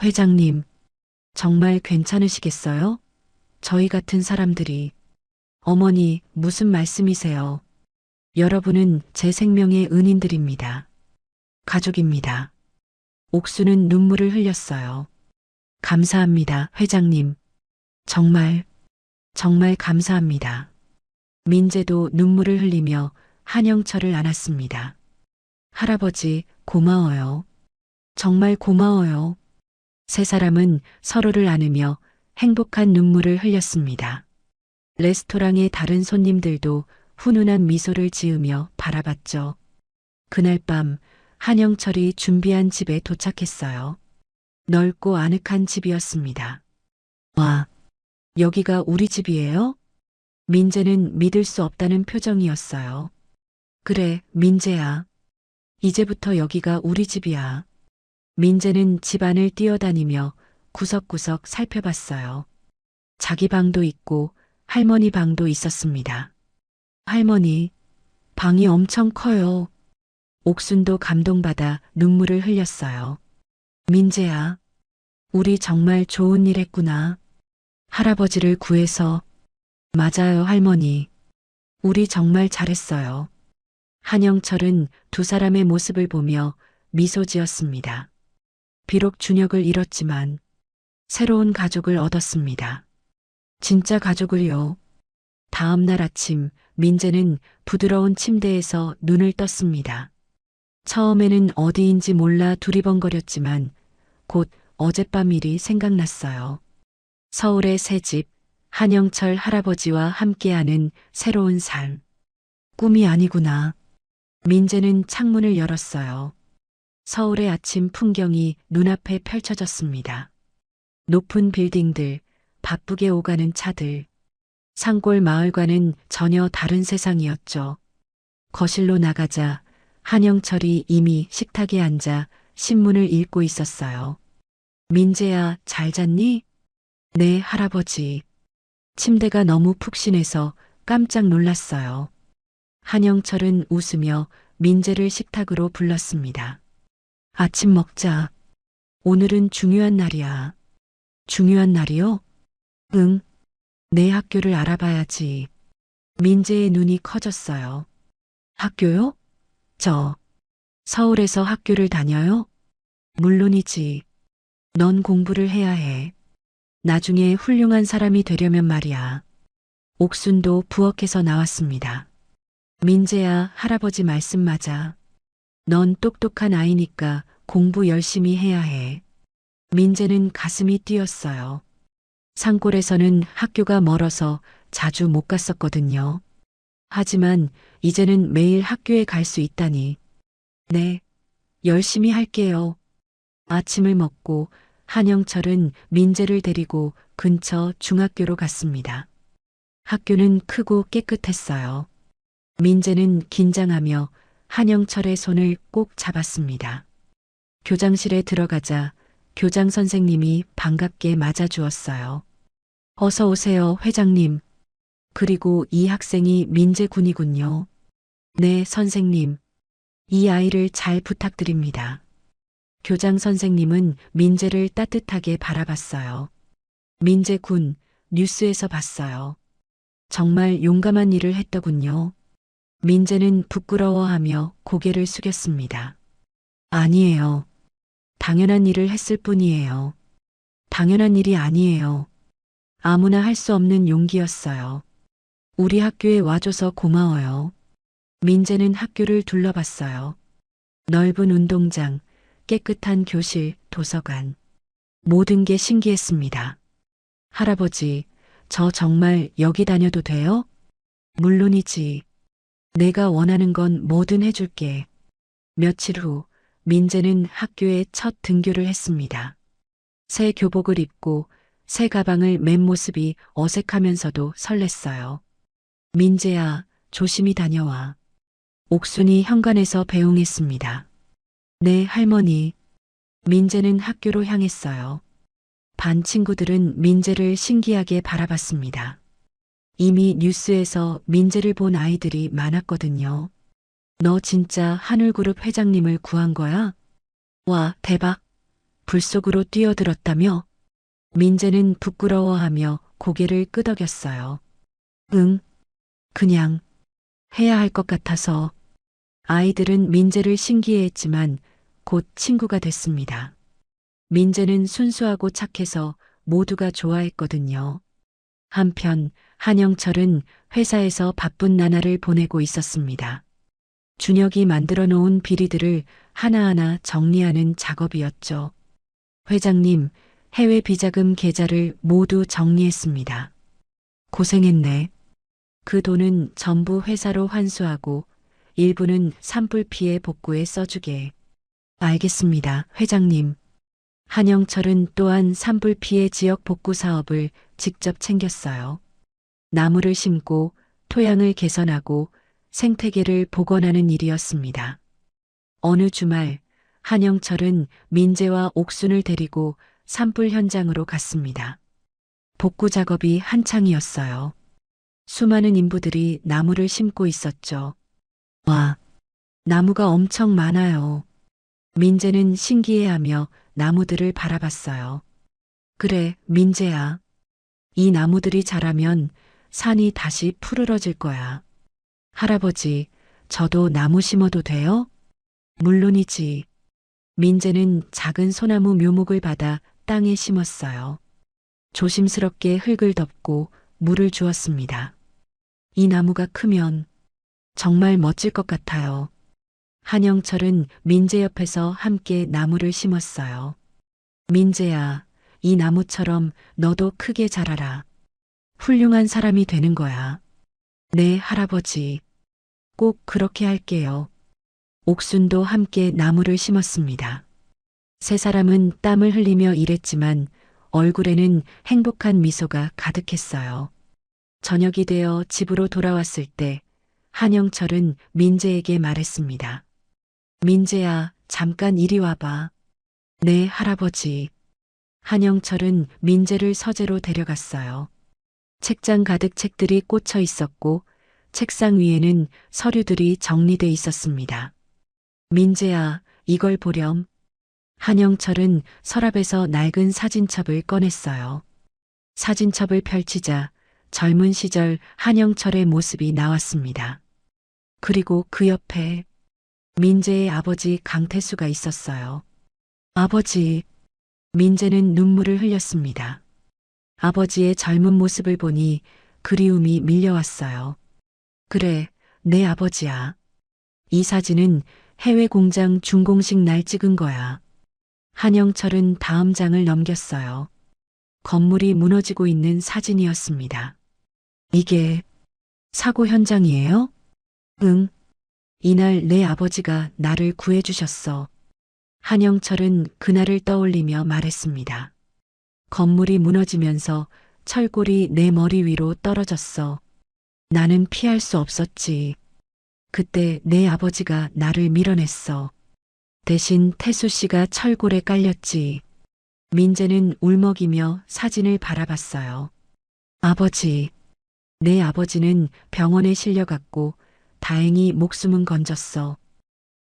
Speaker 1: 회장님, 정말 괜찮으시겠어요? 저희 같은 사람들이. 어머니, 무슨 말씀이세요? 여러분은 제 생명의 은인들입니다. 가족입니다. 옥수는 눈물을 흘렸어요. 감사합니다, 회장님. 정말, 정말 감사합니다. 민재도 눈물을 흘리며 한영철을 안았습니다. 할아버지, 고마워요. 정말 고마워요. 세 사람은 서로를 안으며 행복한 눈물을 흘렸습니다. 레스토랑의 다른 손님들도 훈훈한 미소를 지으며 바라봤죠. 그날 밤 한영철이 준비한 집에 도착했어요. 넓고 아늑한 집이었습니다. 와, 여기가 우리 집이에요? 민재는 믿을 수 없다는 표정이었어요. 그래, 민재야. 이제부터 여기가 우리 집이야. 민재는 집안을 뛰어다니며 구석구석 살펴봤어요. 자기 방도 있고 할머니 방도 있었습니다. 할머니, 방이 엄청 커요. 옥순도 감동받아 눈물을 흘렸어요. 민재야, 우리 정말 좋은 일 했구나. 할아버지를 구해서. 맞아요, 할머니. 우리 정말 잘했어요. 한영철은 두 사람의 모습을 보며 미소 지었습니다. 비록 준혁을 잃었지만 새로운 가족을 얻었습니다. 진짜 가족을요. 다음 날 아침 민재는 부드러운 침대에서 눈을 떴습니다. 처음에는 어디인지 몰라 두리번거렸지만 곧 어젯밤 일이 생각났어요. 서울의 새 집, 한영철 할아버지와 함께하는 새로운 삶. 꿈이 아니구나. 민재는 창문을 열었어요. 서울의 아침 풍경이 눈앞에 펼쳐졌습니다. 높은 빌딩들, 바쁘게 오가는 차들. 산골 마을과는 전혀 다른 세상이었죠. 거실로 나가자 한영철이 이미 식탁에 앉아 신문을 읽고 있었어요. 민재야, 잘 잤니? 네, 할아버지. 침대가 너무 푹신해서 깜짝 놀랐어요. 한영철은 웃으며 민재를 식탁으로 불렀습니다. 아침 먹자. 오늘은 중요한 날이야. 중요한 날이요? 응. 내 학교를 알아봐야지. 민재의 눈이 커졌어요. 학교요? 저 서울에서 학교를 다녀요? 물론이지. 넌 공부를 해야 해. 나중에 훌륭한 사람이 되려면 말이야. 옥순도 부엌에서 나왔습니다. 민재야, 할아버지 말씀 맞아. 넌 똑똑한 아이니까 공부 열심히 해야 해. 민재는 가슴이 뛰었어요. 산골에서는 학교가 멀어서 자주 못 갔었거든요. 하지만 이제는 매일 학교에 갈 수 있다니. 네, 열심히 할게요. 아침을 먹고 한영철은 민재를 데리고 근처 중학교로 갔습니다. 학교는 크고 깨끗했어요. 민재는 긴장하며 한영철의 손을 꼭 잡았습니다. 교장실에 들어가자 교장 선생님이 반갑게 맞아주었어요. 어서 오세요, 회장님. 그리고 이 학생이 민재 군이군요. 네, 선생님. 이 아이를 잘 부탁드립니다. 교장 선생님은 민재를 따뜻하게 바라봤어요. 민재 군, 뉴스에서 봤어요. 정말 용감한 일을 했더군요. 민재는 부끄러워하며 고개를 숙였습니다. 아니에요. 당연한 일을 했을 뿐이에요. 당연한 일이 아니에요. 아무나 할 수 없는 용기였어요. 우리 학교에 와줘서 고마워요. 민재는 학교를 둘러봤어요. 넓은 운동장, 깨끗한 교실, 도서관. 모든 게 신기했습니다. 할아버지, 저 정말 여기 다녀도 돼요? 물론이지. 내가 원하는 건 뭐든 해줄게. 며칠 후, 민재는 학교에 첫 등교를 했습니다. 새 교복을 입고 새 가방을 맨 모습이 어색하면서도 설렜어요. 민재야, 조심히 다녀와. 옥순이 현관에서 배웅했습니다. 네, 할머니. 민재는 학교로 향했어요. 반 친구들은 민재를 신기하게 바라봤습니다. 이미 뉴스에서 민재를 본 아이들이 많았거든요. 너 진짜 하늘그룹 회장님을 구한 거야? 와, 대박. 불 속으로 뛰어들었다며? 민재는 부끄러워하며 고개를 끄덕였어요. 응, 그냥 해야 할 것 같아서. 아이들은 민재를 신기해했지만 곧 친구가 됐습니다. 민재는 순수하고 착해서 모두가 좋아했거든요. 한편 한영철은 회사에서 바쁜 나날을 보내고 있었습니다. 준혁이 만들어 놓은 비리들을 하나하나 정리하는 작업이었죠. 회장님, 해외 비자금 계좌를 모두 정리했습니다. 고생했네. 그 돈은 전부 회사로 환수하고 일부는 산불 피해 복구에 써주게. 알겠습니다, 회장님. 한영철은 또한 산불 피해 지역 복구 사업을 직접 챙겼어요. 나무를 심고 토양을 개선하고 생태계를 복원하는 일이었습니다. 어느 주말 한영철은 민재와 옥순을 데리고 산불 현장으로 갔습니다. 복구 작업이 한창이었어요. 수많은 인부들이 나무를 심고 있었죠. 와, 나무가 엄청 많아요. 민재는 신기해하며 나무들을 바라봤어요. 그래, 민재야. 이 나무들이 자라면 산이 다시 푸르러질 거야. 할아버지, 저도 나무 심어도 돼요? 물론이지. 민재는 작은 소나무 묘목을 받아 땅에 심었어요. 조심스럽게 흙을 덮고 물을 주었습니다. 이 나무가 크면 정말 멋질 것 같아요. 한영철은 민재 옆에서 함께 나무를 심었어요. 민재야, 이 나무처럼 너도 크게 자라라. 훌륭한 사람이 되는 거야. 네, 할아버지. 꼭 그렇게 할게요. 옥순도 함께 나무를 심었습니다. 세 사람은 땀을 흘리며 일했지만 얼굴에는 행복한 미소가 가득했어요. 저녁이 되어 집으로 돌아왔을 때 한영철은 민재에게 말했습니다. 민재야, 잠깐 이리 와봐. 네, 할아버지. 한영철은 민재를 서재로 데려갔어요. 책장 가득 책들이 꽂혀 있었고 책상 위에는 서류들이 정리돼 있었습니다. 민재야, 이걸 보렴. 한영철은 서랍에서 낡은 사진첩을 꺼냈어요. 사진첩을 펼치자 젊은 시절 한영철의 모습이 나왔습니다. 그리고 그 옆에 민재의 아버지 강태수가 있었어요. 아버지, 민재는 눈물을 흘렸습니다. 아버지의 젊은 모습을 보니 그리움이 밀려왔어요. 그래, 내 아버지야. 이 사진은 해외 공장 준공식 날 찍은 거야. 한영철은 다음 장을 넘겼어요. 건물이 무너지고 있는 사진이었습니다. 이게 사고 현장이에요? 응. 이날 내 아버지가 나를 구해주셨어. 한영철은 그날을 떠올리며 말했습니다. 건물이 무너지면서 철골이 내 머리 위로 떨어졌어. 나는 피할 수 없었지. 그때 내 아버지가 나를 밀어냈어. 대신 태수 씨가 철골에 깔렸지. 민재는 울먹이며 사진을 바라봤어요. 아버지, 내 아버지는 병원에 실려갔고 다행히 목숨은 건졌어.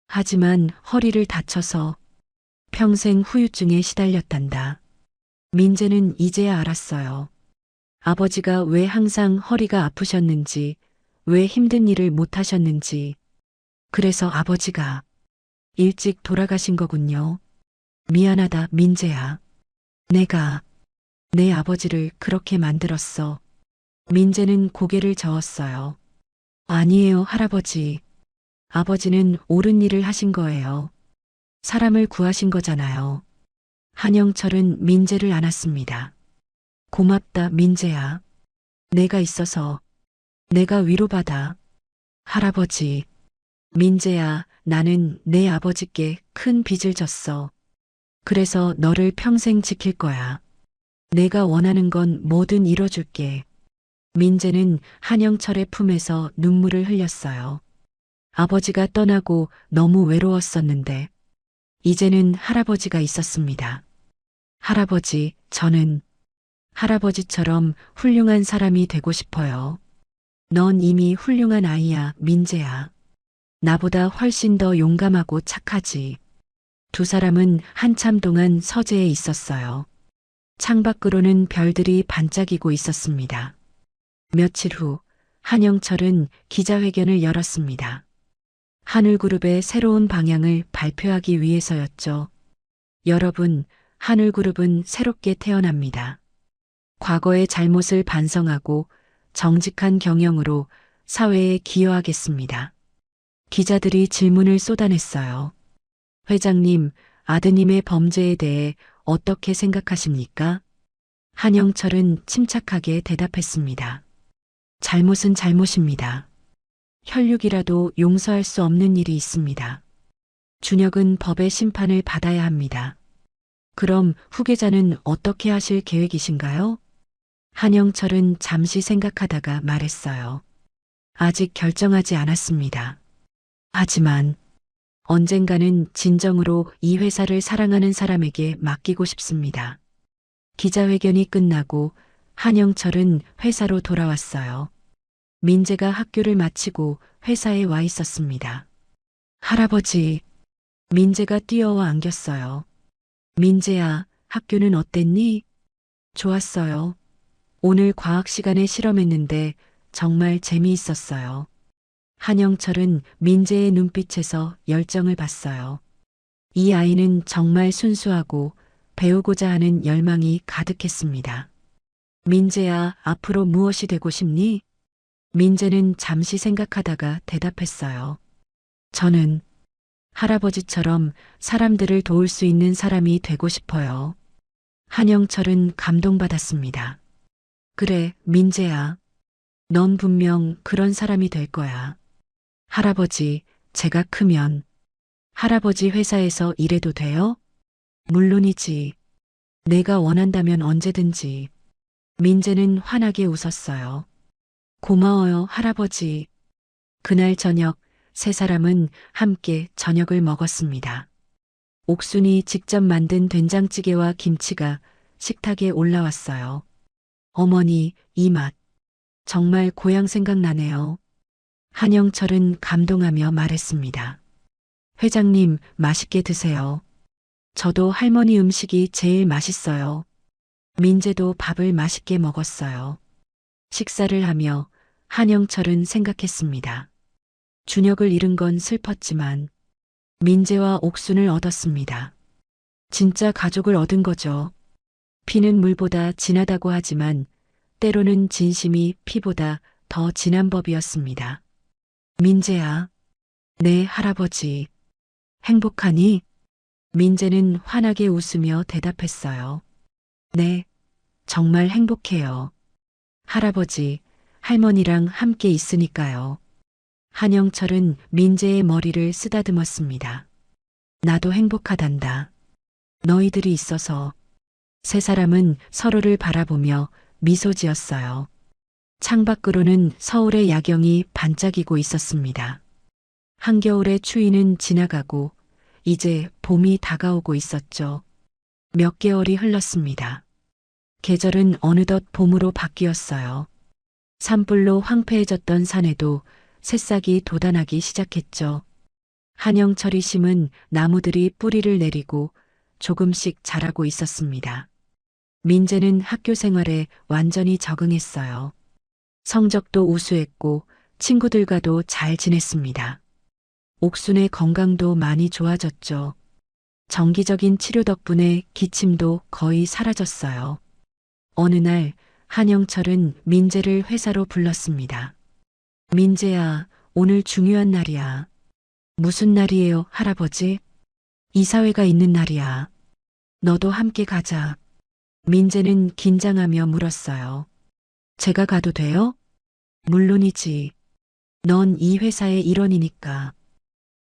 Speaker 1: 하지만 허리를 다쳐서 평생 후유증에 시달렸단다. 민재는 이제야 알았어요. 아버지가 왜 항상 허리가 아프셨는지, 왜 힘든 일을 못 하셨는지. 그래서 아버지가 일찍 돌아가신 거군요. 미안하다, 민재야. 내가 내 아버지를 그렇게 만들었어. 민재는 고개를 저었어요. 아니에요, 할아버지. 아버지는 옳은 일을 하신 거예요. 사람을 구하신 거잖아요. 한영철은 민재를 안았습니다. 고맙다, 민재야. 내가 있어서 내가 위로받아. 할아버지. 민재야, 나는 내 아버지께 큰 빚을 졌어. 그래서 너를 평생 지킬 거야. 내가 원하는 건 뭐든 이뤄줄게. 민재는 한영철의 품에서 눈물을 흘렸어요. 아버지가 떠나고 너무 외로웠었는데, 이제는 할아버지가 있었습니다. 할아버지, 저는 할아버지처럼 훌륭한 사람이 되고 싶어요. 넌 이미 훌륭한 아이야, 민재야. 나보다 훨씬 더 용감하고 착하지. 두 사람은 한참 동안 서재에 있었어요. 창밖으로는 별들이 반짝이고 있었습니다. 며칠 후 한영철은 기자회견을 열었습니다. 하늘그룹의 새로운 방향을 발표하기 위해서였죠. 여러분, 하늘그룹은 새롭게 태어납니다. 과거의 잘못을 반성하고 정직한 경영으로 사회에 기여하겠습니다. 기자들이 질문을 쏟아냈어요. 회장님, 아드님의 범죄에 대해 어떻게 생각하십니까? 한영철은 침착하게 대답했습니다. 잘못은 잘못입니다. 혈육이라도 용서할 수 없는 일이 있습니다. 준혁은 법의 심판을 받아야 합니다. 그럼 후계자는 어떻게 하실 계획이신가요? 한영철은 잠시 생각하다가 말했어요. 아직 결정하지 않았습니다. 하지만 언젠가는 진정으로 이 회사를 사랑하는 사람에게 맡기고 싶습니다. 기자회견이 끝나고 한영철은 회사로 돌아왔어요. 민재가 학교를 마치고 회사에 와 있었습니다. 할아버지, 민재가 뛰어와 안겼어요. 민재야, 학교는 어땠니? 좋았어요. 오늘 과학 시간에 실험했는데 정말 재미있었어요. 한영철은 민재의 눈빛에서 열정을 봤어요. 이 아이는 정말 순수하고 배우고자 하는 열망이 가득했습니다. 민재야, 앞으로 무엇이 되고 싶니? 민재는 잠시 생각하다가 대답했어요. 저는 할아버지처럼 사람들을 도울 수 있는 사람이 되고 싶어요. 한영철은 감동받았습니다. 그래, 민재야. 넌 분명 그런 사람이 될 거야. 할아버지, 제가 크면 할아버지 회사에서 일해도 돼요? 물론이지. 내가 원한다면 언제든지. 민재는 환하게 웃었어요. 고마워요, 할아버지. 그날 저녁 세 사람은 함께 저녁을 먹었습니다. 옥순이 직접 만든 된장찌개와 김치가 식탁에 올라왔어요. 어머니, 이 맛. 정말 고향 생각나네요. 한영철은 감동하며 말했습니다. 회장님, 맛있게 드세요. 저도 할머니 음식이 제일 맛있어요. 민재도 밥을 맛있게 먹었어요. 식사를 하며 한영철은 생각했습니다. 준혁을 잃은 건 슬펐지만 민재와 옥순을 얻었습니다. 진짜 가족을 얻은 거죠. 피는 물보다 진하다고 하지만 때로는 진심이 피보다 더 진한 법이었습니다. 민재야, 네, 할아버지. 행복하니? 민재는 환하게 웃으며 대답했어요. 네, 정말 행복해요. 할아버지, 할머니랑 함께 있으니까요. 한영철은 민재의 머리를 쓰다듬었습니다. 나도 행복하단다. 너희들이 있어서. 세 사람은 서로를 바라보며 미소 지었어요. 창밖으로는 서울의 야경이 반짝이고 있었습니다. 한겨울의 추위는 지나가고 이제 봄이 다가오고 있었죠. 몇 개월이 흘렀습니다. 계절은 어느덧 봄으로 바뀌었어요. 산불로 황폐해졌던 산에도 새싹이 돋아나기 시작했죠. 한영철이 심은 나무들이 뿌리를 내리고 조금씩 자라고 있었습니다. 민재는 학교 생활에 완전히 적응했어요. 성적도 우수했고 친구들과도 잘 지냈습니다. 옥순의 건강도 많이 좋아졌죠. 정기적인 치료 덕분에 기침도 거의 사라졌어요. 어느 날 한영철은 민재를 회사로 불렀습니다. 민재야, 오늘 중요한 날이야. 무슨 날이에요, 할아버지? 이사회가 있는 날이야. 너도 함께 가자. 민재는 긴장하며 물었어요. 제가 가도 돼요? 물론이지. 넌 이 회사의 일원이니까.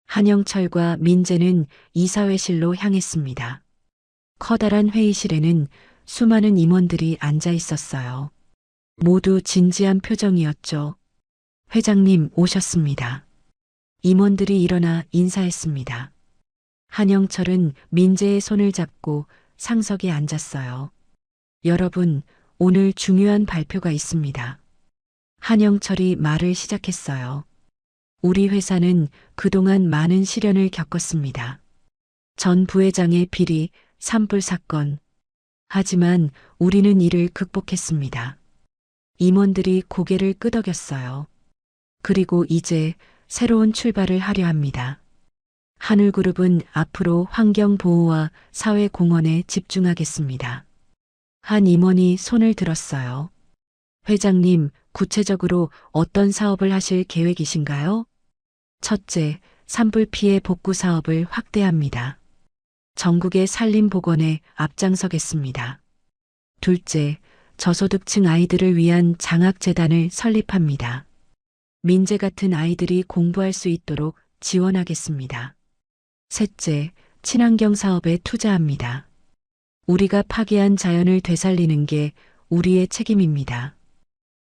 Speaker 1: 한영철과 민재는 이사회실로 향했습니다. 커다란 회의실에는 수많은 임원들이 앉아 있었어요. 모두 진지한 표정이었죠. 회장님 오셨습니다. 임원들이 일어나 인사했습니다. 한영철은 민재의 손을 잡고 상석에 앉았어요. 여러분, 오늘 중요한 발표가 있습니다. 한영철이 말을 시작했어요. 우리 회사는 그동안 많은 시련을 겪었습니다. 전 부회장의 비리, 산불 사건. 하지만 우리는 이를 극복했습니다. 임원들이 고개를 끄덕였어요. 그리고 이제 새로운 출발을 하려 합니다. 하늘그룹은 앞으로 환경보호와 사회공헌에 집중하겠습니다. 한 임원이 손을 들었어요. 회장님, 구체적으로 어떤 사업을 하실 계획이신가요? 첫째, 산불 피해 복구 사업을 확대합니다. 전국의 산림복원에 앞장서겠습니다. 둘째, 저소득층 아이들을 위한 장학재단을 설립합니다. 민재 같은 아이들이 공부할 수 있도록 지원하겠습니다. 셋째, 친환경 사업에 투자합니다. 우리가 파괴한 자연을 되살리는 게 우리의 책임입니다.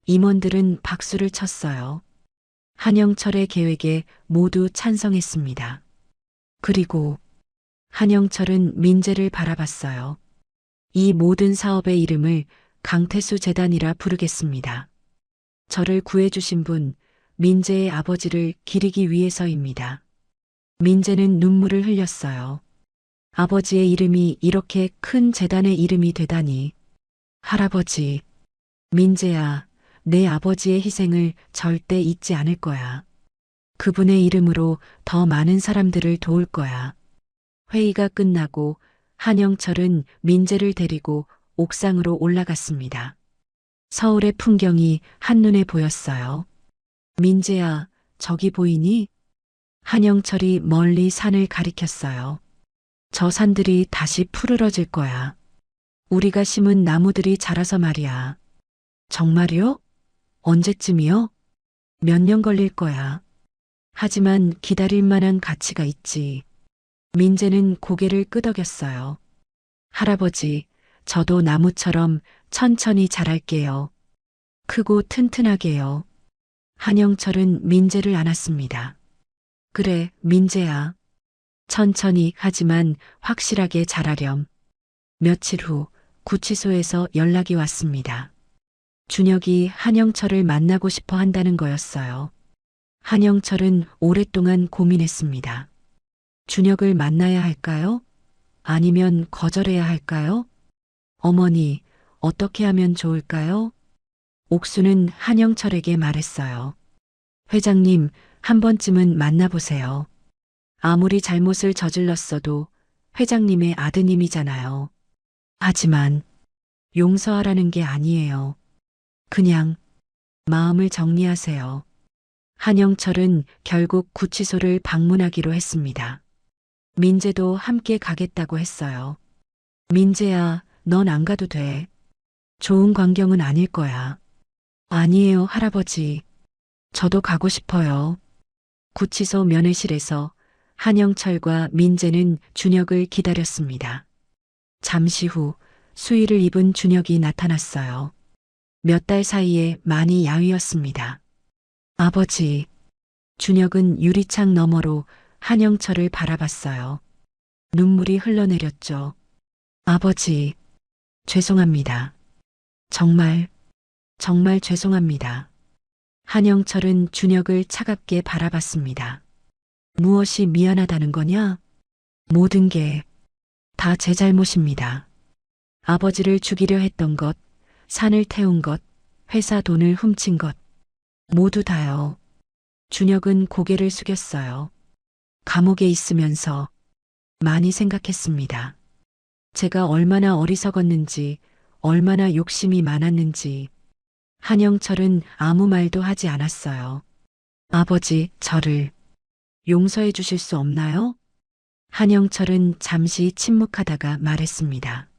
Speaker 1: 임원들은 박수를 쳤어요. 한영철의 계획에 모두 찬성했습니다. 그리고 한영철은 민재를 바라봤어요. 이 모든 사업의 이름을 강태수 재단이라 부르겠습니다. 저를 구해주신 분, 민재의 아버지를 기리기 위해서입니다. 민재는 눈물을 흘렸어요. 아버지의 이름이 이렇게 큰 재단의 이름이 되다니. 할아버지, 민재야, 내 아버지의 희생을 절대 잊지 않을 거야. 그분의 이름으로 더 많은 사람들을 도울 거야. 회의가 끝나고 한영철은 민재를 데리고 옥상으로 올라갔습니다. 서울의 풍경이 한눈에 보였어요. 민재야, 저기 보이니? 한영철이 멀리 산을 가리켰어요. 저 산들이 다시 푸르러질 거야. 우리가 심은 나무들이 자라서 말이야. 정말요? 언제쯤이요? 몇 년 걸릴 거야. 하지만 기다릴 만한 가치가 있지. 민재는 고개를 끄덕였어요. 할아버지, 저도 나무처럼 천천히 자랄게요. 크고 튼튼하게요. 한영철은 민재를 안았습니다. 그래, 민재야. 천천히 하지만 확실하게 자라렴. 며칠 후 구치소에서 연락이 왔습니다. 준혁이 한영철을 만나고 싶어 한다는 거였어요. 한영철은 오랫동안 고민했습니다. 준혁을 만나야 할까요? 아니면 거절해야 할까요? 어머니, 어떻게 하면 좋을까요? 옥수는 한영철에게 말했어요. 회장님, 한 번쯤은 만나보세요. 아무리 잘못을 저질렀어도 회장님의 아드님이잖아요. 하지만 용서하라는 게 아니에요. 그냥 마음을 정리하세요. 한영철은 결국 구치소를 방문하기로 했습니다. 민재도 함께 가겠다고 했어요. 민재야, 넌 안 가도 돼. 좋은 광경은 아닐 거야. 아니에요, 할아버지. 저도 가고 싶어요. 구치소 면회실에서 한영철과 민재는 준혁을 기다렸습니다. 잠시 후 수의를 입은 준혁이 나타났어요. 몇 달 사이에 많이 야위었습니다. 아버지, 준혁은 유리창 너머로 한영철을 바라봤어요. 눈물이 흘러내렸죠. 아버지, 죄송합니다. 정말 죄송합니다. 한영철은 준혁을 차갑게 바라봤습니다. 무엇이 미안하다는 거냐? 모든 게 다 제 잘못입니다. 아버지를 죽이려 했던 것, 산을 태운 것, 회사 돈을 훔친 것, 모두 다요. 준혁은 고개를 숙였어요. 감옥에 있으면서 많이 생각했습니다. 제가 얼마나 어리석었는지, 얼마나 욕심이 많았는지. 한영철은 아무 말도 하지 않았어요. 아버지, 저를 용서해 주실 수 없나요? 한영철은 잠시 침묵하다가 말했습니다.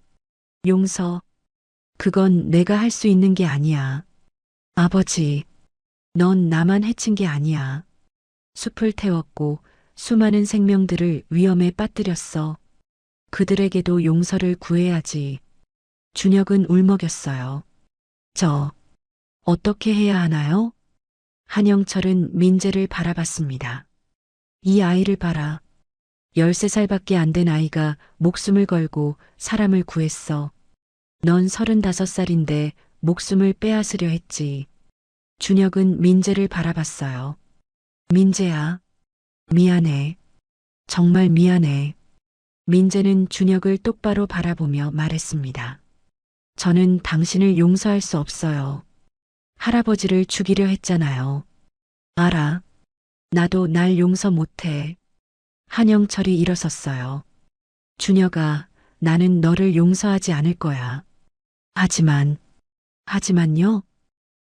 Speaker 1: 용서, 그건 내가 할 수 있는 게 아니야. 아버지, 넌 나만 해친 게 아니야. 숲을 태웠고 수많은 생명들을 위험에 빠뜨렸어. 그들에게도 용서를 구해야지. 준혁은 울먹였어요. 저, 어떻게 해야 하나요? 한영철은 민재를 바라봤습니다. 이 아이를 봐라. 13살밖에 안 된 아이가 목숨을 걸고 사람을 구했어. 넌 35살인데 목숨을 빼앗으려 했지. 준혁은 민재를 바라봤어요. 민재야, 미안해. 정말 미안해. 민재는 준혁을 똑바로 바라보며 말했습니다. 저는 당신을 용서할 수 없어요. 할아버지를 죽이려 했잖아요. 알아. 나도 날 용서 못해. 한영철이 일어섰어요. 준혁아, 나는 너를 용서하지 않을 거야. 하지만요?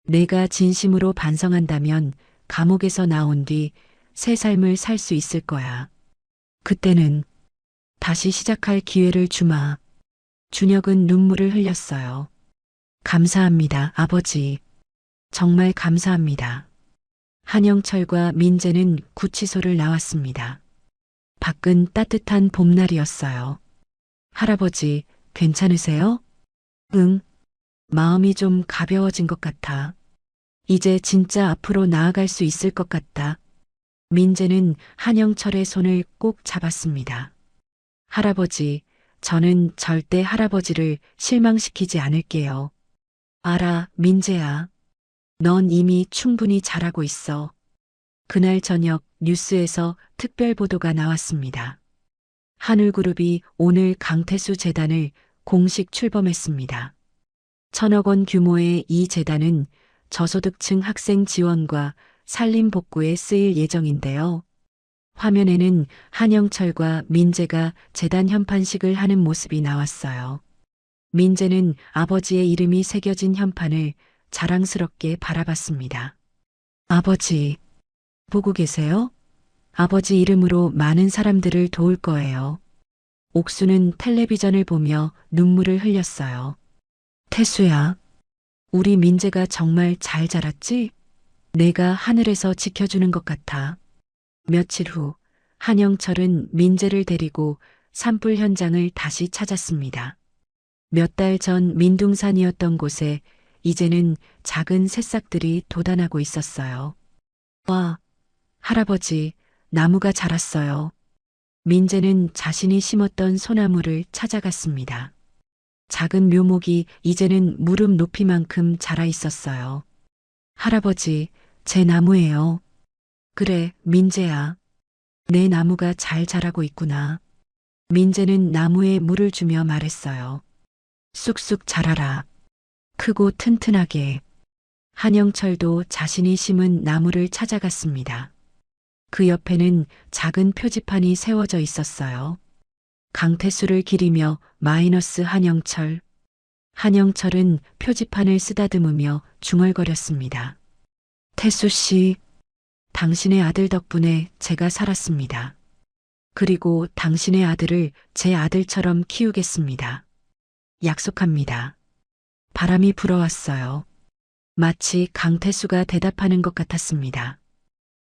Speaker 1: 내가 진심으로 반성한다면 감옥에서 나온 뒤 새 삶을 살 수 있을 거야. 그때는 다시 시작할 기회를 주마. 준혁은 눈물을 흘렸어요. 감사합니다, 아버지. 정말 감사합니다. 한영철과 민재는 구치소를 나왔습니다. 밖은 따뜻한 봄날이었어요. 할아버지, 괜찮으세요? 응. 마음이 좀 가벼워진 것 같아. 이제 진짜 앞으로 나아갈 수 있을 것 같다. 민재는 한영철의 손을 꼭 잡았습니다. 할아버지, 저는 절대 할아버지를 실망시키지 않을게요. 알아, 민재야. 넌 이미 충분히 잘하고 있어. 그날 저녁 뉴스에서 특별 보도가 나왔습니다. 하늘그룹이 오늘 강태수 재단을 공식 출범했습니다. 1,000억 원 규모의 이 재단은 저소득층 학생 지원과 산림 복구에 쓰일 예정인데요. 화면에는 한영철과 민재가 재단 현판식을 하는 모습이 나왔어요. 민재는 아버지의 이름이 새겨진 현판을 자랑스럽게 바라봤습니다. 아버지, 보고 계세요? 아버지 이름으로 많은 사람들을 도울 거예요. 옥수는 텔레비전을 보며 눈물을 흘렸어요. 태수야, 우리 민재가 정말 잘 자랐지? 내가 하늘에서 지켜주는 것 같아. 며칠 후 한영철은 민재를 데리고 산불 현장을 다시 찾았습니다. 몇 달 전 민둥산이었던 곳에 이제는 작은 새싹들이 돋아나고 있었어요. 와, 할아버지, 나무가 자랐어요. 민재는 자신이 심었던 소나무를 찾아갔습니다. 작은 묘목이 이제는 무릎 높이만큼 자라 있었어요. 할아버지, 제 나무예요. 그래, 민재야. 내 나무가 잘 자라고 있구나. 민재는 나무에 물을 주며 말했어요. 쑥쑥 자라라. 크고 튼튼하게. 한영철도 자신이 심은 나무를 찾아갔습니다. 그 옆에는 작은 표지판이 세워져 있었어요. 강태수를 기리며 마이너스 한영철. 한영철은 표지판을 쓰다듬으며 중얼거렸습니다. 태수 씨, 당신의 아들 덕분에 제가 살았습니다. 그리고 당신의 아들을 제 아들처럼 키우겠습니다. 약속합니다. 바람이 불어왔어요. 마치 강태수가 대답하는 것 같았습니다.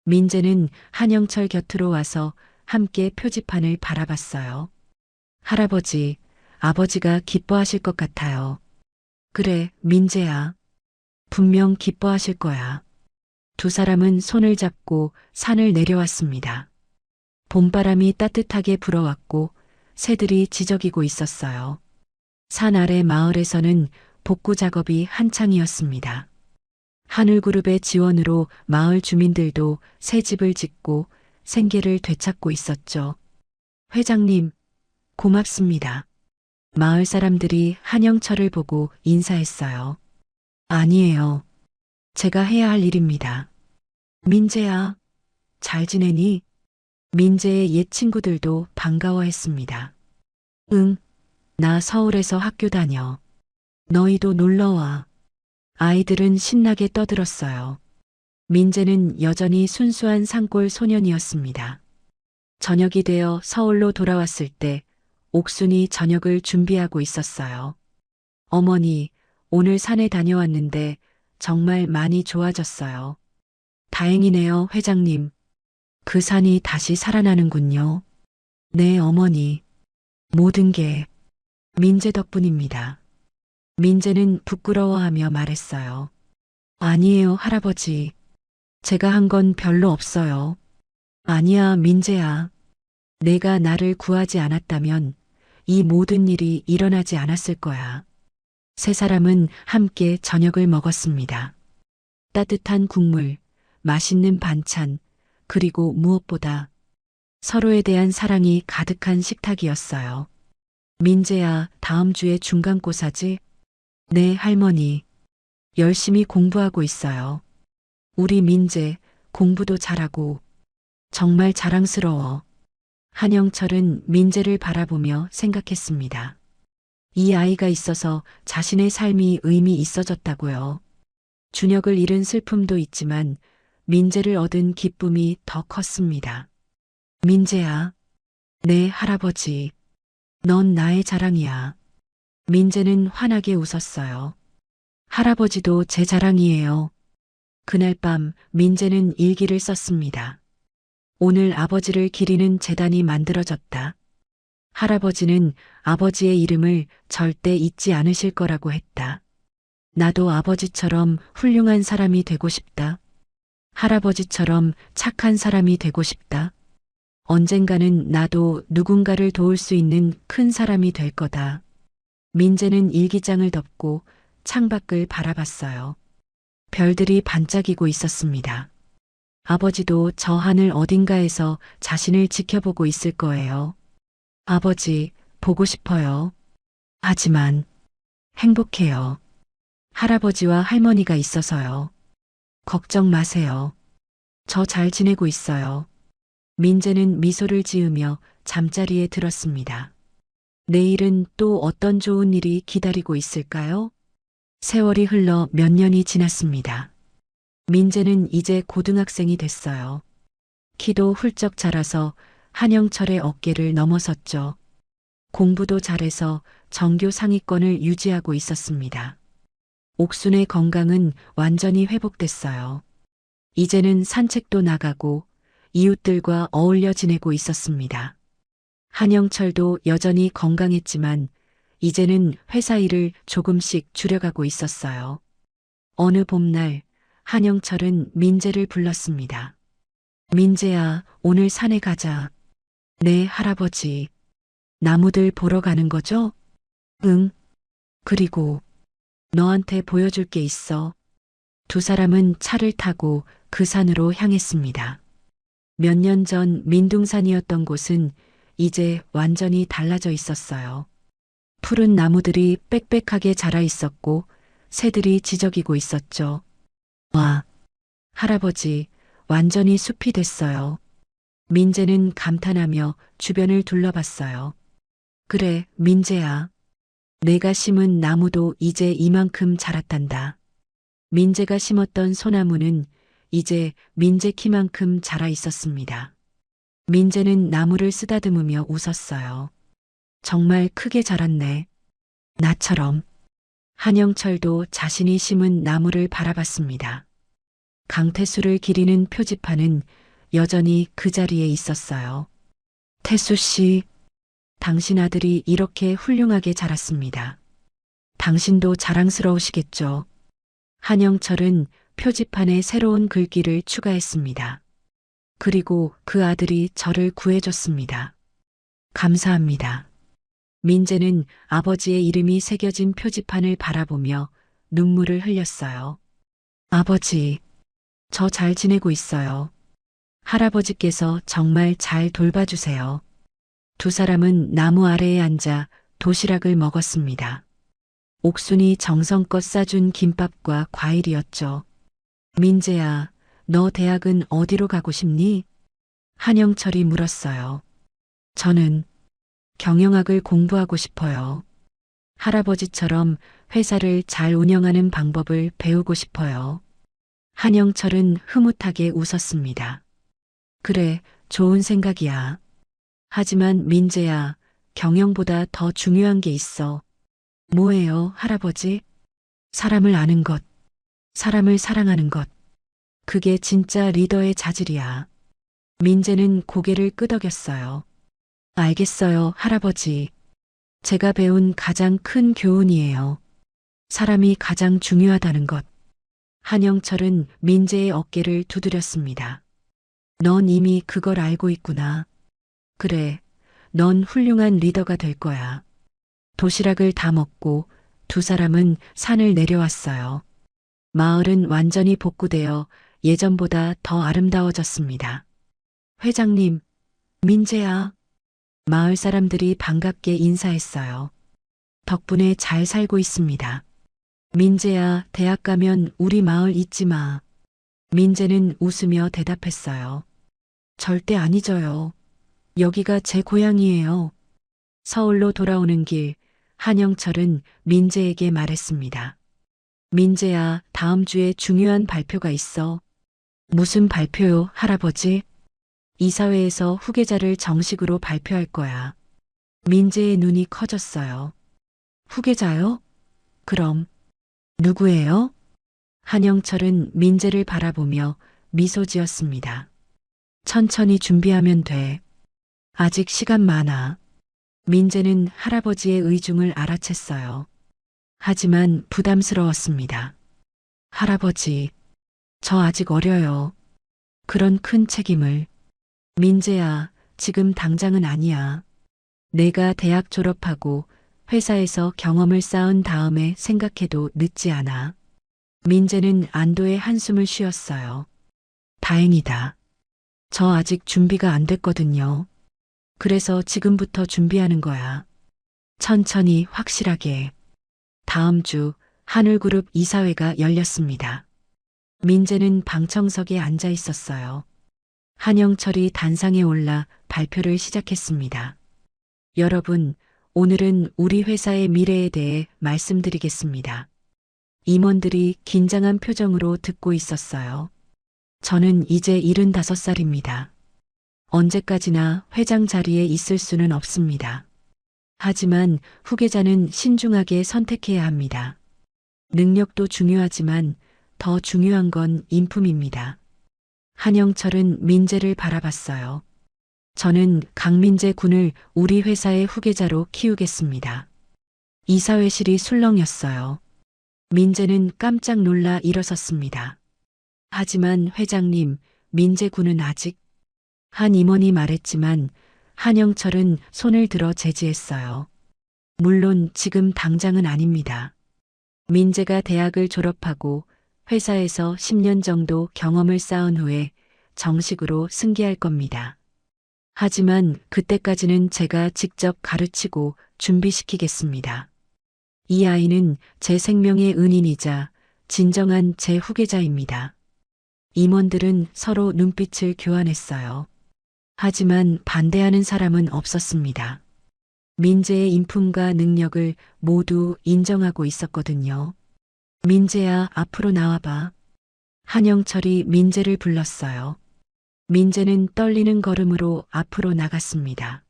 Speaker 1: 민재는 한영철 곁으로 와서 함께 표지판을 바라봤어요. 할아버지, 아버지가 기뻐하실 것 같아요. 그래, 민재야. 분명 기뻐하실 거야. 두 사람은 손을 잡고 산을 내려왔습니다. 봄바람이 따뜻하게 불어왔고 새들이 지저귀고 있었어요. 산 아래 마을에서는 복구 작업이 한창이었습니다. 하늘그룹의 지원으로 마을 주민들도 새 집을 짓고 생계를 되찾고 있었죠. 회장님, 고맙습니다. 마을 사람들이 한영철을 보고 인사했어요. 아니에요. 제가 해야 할 일입니다. 민재야, 잘 지내니? 민재의 옛 친구들도 반가워했습니다. 응, 나 서울에서 학교 다녀. 너희도 놀러와. 아이들은 신나게 떠들었어요. 민재는 여전히 순수한 산골 소년이었습니다. 저녁이 되어 서울로 돌아왔을 때 옥순이 저녁을 준비하고 있었어요. 어머니, 오늘 산에 다녀왔는데 정말 많이 좋아졌어요. 다행이네요, 회장님. 그 산이 다시 살아나는군요. 네, 어머니. 모든 게 민재 덕분입니다. 민재는 부끄러워하며 말했어요. 아니에요, 할아버지. 제가 한 건 별로 없어요. 아니야, 민재야. 내가 나를 구하지 않았다면 이 모든 일이 일어나지 않았을 거야. 세 사람은 함께 저녁을 먹었습니다. 따뜻한 국물, 맛있는 반찬, 그리고 무엇보다 서로에 대한 사랑이 가득한 식탁이었어요. 민재야, 다음 주에 중간고사지? 네, 할머니. 열심히 공부하고 있어요. 우리 민재, 공부도 잘하고 정말 자랑스러워. 한영철은 민재를 바라보며 생각했습니다. 이 아이가 있어서 자신의 삶이 의미 있어졌다고요. 준혁을 잃은 슬픔도 있지만 민재를 얻은 기쁨이 더 컸습니다. 민재야. 네, 할아버지. 넌 나의 자랑이야. 민재는 환하게 웃었어요. 할아버지도 제 자랑이에요. 그날 밤 민재는 일기를 썼습니다. 오늘 아버지를 기리는 재단이 만들어졌다. 할아버지는 아버지의 이름을 절대 잊지 않으실 거라고 했다. 나도 아버지처럼 훌륭한 사람이 되고 싶다. 할아버지처럼 착한 사람이 되고 싶다. 언젠가는 나도 누군가를 도울 수 있는 큰 사람이 될 거다. 민재는 일기장을 덮고 창밖을 바라봤어요. 별들이 반짝이고 있었습니다. 아버지도 저 하늘 어딘가에서 자신을 지켜보고 있을 거예요. 아버지, 보고 싶어요. 하지만 행복해요. 할아버지와 할머니가 있어서요. 걱정 마세요. 저 잘 지내고 있어요. 민재는 미소를 지으며 잠자리에 들었습니다. 내일은 또 어떤 좋은 일이 기다리고 있을까요? 세월이 흘러 몇 년이 지났습니다. 민재는 이제 고등학생이 됐어요. 키도 훌쩍 자라서 한영철의 어깨를 넘어섰죠. 공부도 잘해서 전교 상위권을 유지하고 있었습니다. 옥순의 건강은 완전히 회복됐어요. 이제는 산책도 나가고 이웃들과 어울려 지내고 있었습니다. 한영철도 여전히 건강했지만 이제는 회사 일을 조금씩 줄여가고 있었어요. 어느 봄날 한영철은 민재를 불렀습니다. 민재야, 오늘 산에 가자. 네, 할아버지. 나무들 보러 가는 거죠? 응. 그리고 너한테 보여줄 게 있어. 두 사람은 차를 타고 그 산으로 향했습니다. 몇 년 전 민둥산이었던 곳은 이제 완전히 달라져 있었어요. 푸른 나무들이 빽빽하게 자라 있었고 새들이 지저귀고 있었죠. 와, 할아버지, 완전히 숲이 됐어요. 민재는 감탄하며 주변을 둘러봤어요. 그래, 민재야. 내가 심은 나무도 이제 이만큼 자랐단다. 민재가 심었던 소나무는 이제 민재 키만큼 자라 있었습니다. 민재는 나무를 쓰다듬으며 웃었어요. 정말 크게 자랐네. 나처럼. 한영철도 자신이 심은 나무를 바라봤습니다. 강태수를 기리는 표지판은 여전히 그 자리에 있었어요. 태수 씨, 당신 아들이 이렇게 훌륭하게 자랐습니다. 당신도 자랑스러우시겠죠. 한영철은 표지판에 새로운 글귀를 추가했습니다. 그리고 그 아들이 저를 구해줬습니다. 감사합니다. 민재는 아버지의 이름이 새겨진 표지판을 바라보며 눈물을 흘렸어요. 아버지, 저 잘 지내고 있어요. 할아버지께서 정말 잘 돌봐주세요. 두 사람은 나무 아래에 앉아 도시락을 먹었습니다. 옥순이 정성껏 싸준 김밥과 과일이었죠. 민재야, 너 대학은 어디로 가고 싶니? 한영철이 물었어요. 저는 경영학을 공부하고 싶어요. 할아버지처럼 회사를 잘 운영하는 방법을 배우고 싶어요. 한영철은 흐뭇하게 웃었습니다. 그래, 좋은 생각이야. 하지만 민재야, 경영보다 더 중요한 게 있어. 뭐예요, 할아버지? 사람을 아는 것, 사람을 사랑하는 것. 그게 진짜 리더의 자질이야. 민재는 고개를 끄덕였어요. 알겠어요, 할아버지. 제가 배운 가장 큰 교훈이에요. 사람이 가장 중요하다는 것. 한영철은 민재의 어깨를 두드렸습니다. 넌 이미 그걸 알고 있구나. 그래, 넌 훌륭한 리더가 될 거야. 도시락을 다 먹고 두 사람은 산을 내려왔어요. 마을은 완전히 복구되어 예전보다 더 아름다워졌습니다. 회장님, 민재야. 마을 사람들이 반갑게 인사했어요. 덕분에 잘 살고 있습니다. 민재야, 대학 가면 우리 마을 잊지 마. 민재는 웃으며 대답했어요. 절대 안 잊어요. 여기가 제 고향이에요. 서울로 돌아오는 길, 한영철은 민재에게 말했습니다. 민재야, 다음 주에 중요한 발표가 있어. 무슨 발표요, 할아버지? 이사회에서 후계자를 정식으로 발표할 거야. 민재의 눈이 커졌어요. 후계자요? 그럼 누구예요? 한영철은 민재를 바라보며 미소 지었습니다. 천천히 준비하면 돼. 아직 시간 많아. 민재는 할아버지의 의중을 알아챘어요. 하지만 부담스러웠습니다. 할아버지, 저 아직 어려요. 그런 큰 책임을. 민재야, 지금 당장은 아니야. 내가 대학 졸업하고 회사에서 경험을 쌓은 다음에 생각해도 늦지 않아. 민재는 안도의 한숨을 쉬었어요. 다행이다. 저 아직 준비가 안 됐거든요. 그래서 지금부터 준비하는 거야. 천천히 확실하게. 다음 주 하늘그룹 이사회가 열렸습니다. 민재는 방청석에 앉아 있었어요. 한영철이 단상에 올라 발표를 시작했습니다. 여러분, 오늘은 우리 회사의 미래에 대해 말씀드리겠습니다. 임원들이 긴장한 표정으로 듣고 있었어요. 저는 이제 75살입니다. 언제까지나 회장 자리에 있을 수는 없습니다. 하지만 후계자는 신중하게 선택해야 합니다. 능력도 중요하지만 더 중요한 건 인품입니다. 한영철은 민재를 바라봤어요. 저는 강민재 군을 우리 회사의 후계자로 키우겠습니다. 이사회실이 술렁였어요. 민재는 깜짝 놀라 일어섰습니다. 하지만 회장님, 민재 군은 아직. 한 임원이 말했지만 한영철은 손을 들어 제지했어요. 물론 지금 당장은 아닙니다. 민재가 대학을 졸업하고 회사에서 10년 정도 경험을 쌓은 후에 정식으로 승계할 겁니다. 하지만 그때까지는 제가 직접 가르치고 준비시키겠습니다. 이 아이는 제 생명의 은인이자 진정한 제 후계자입니다. 임원들은 서로 눈빛을 교환했어요. 하지만 반대하는 사람은 없었습니다. 민재의 인품과 능력을 모두 인정하고 있었거든요. 민재야, 앞으로 나와봐. 한영철이 민재를 불렀어요. 민재는 떨리는 걸음으로 앞으로 나갔습니다.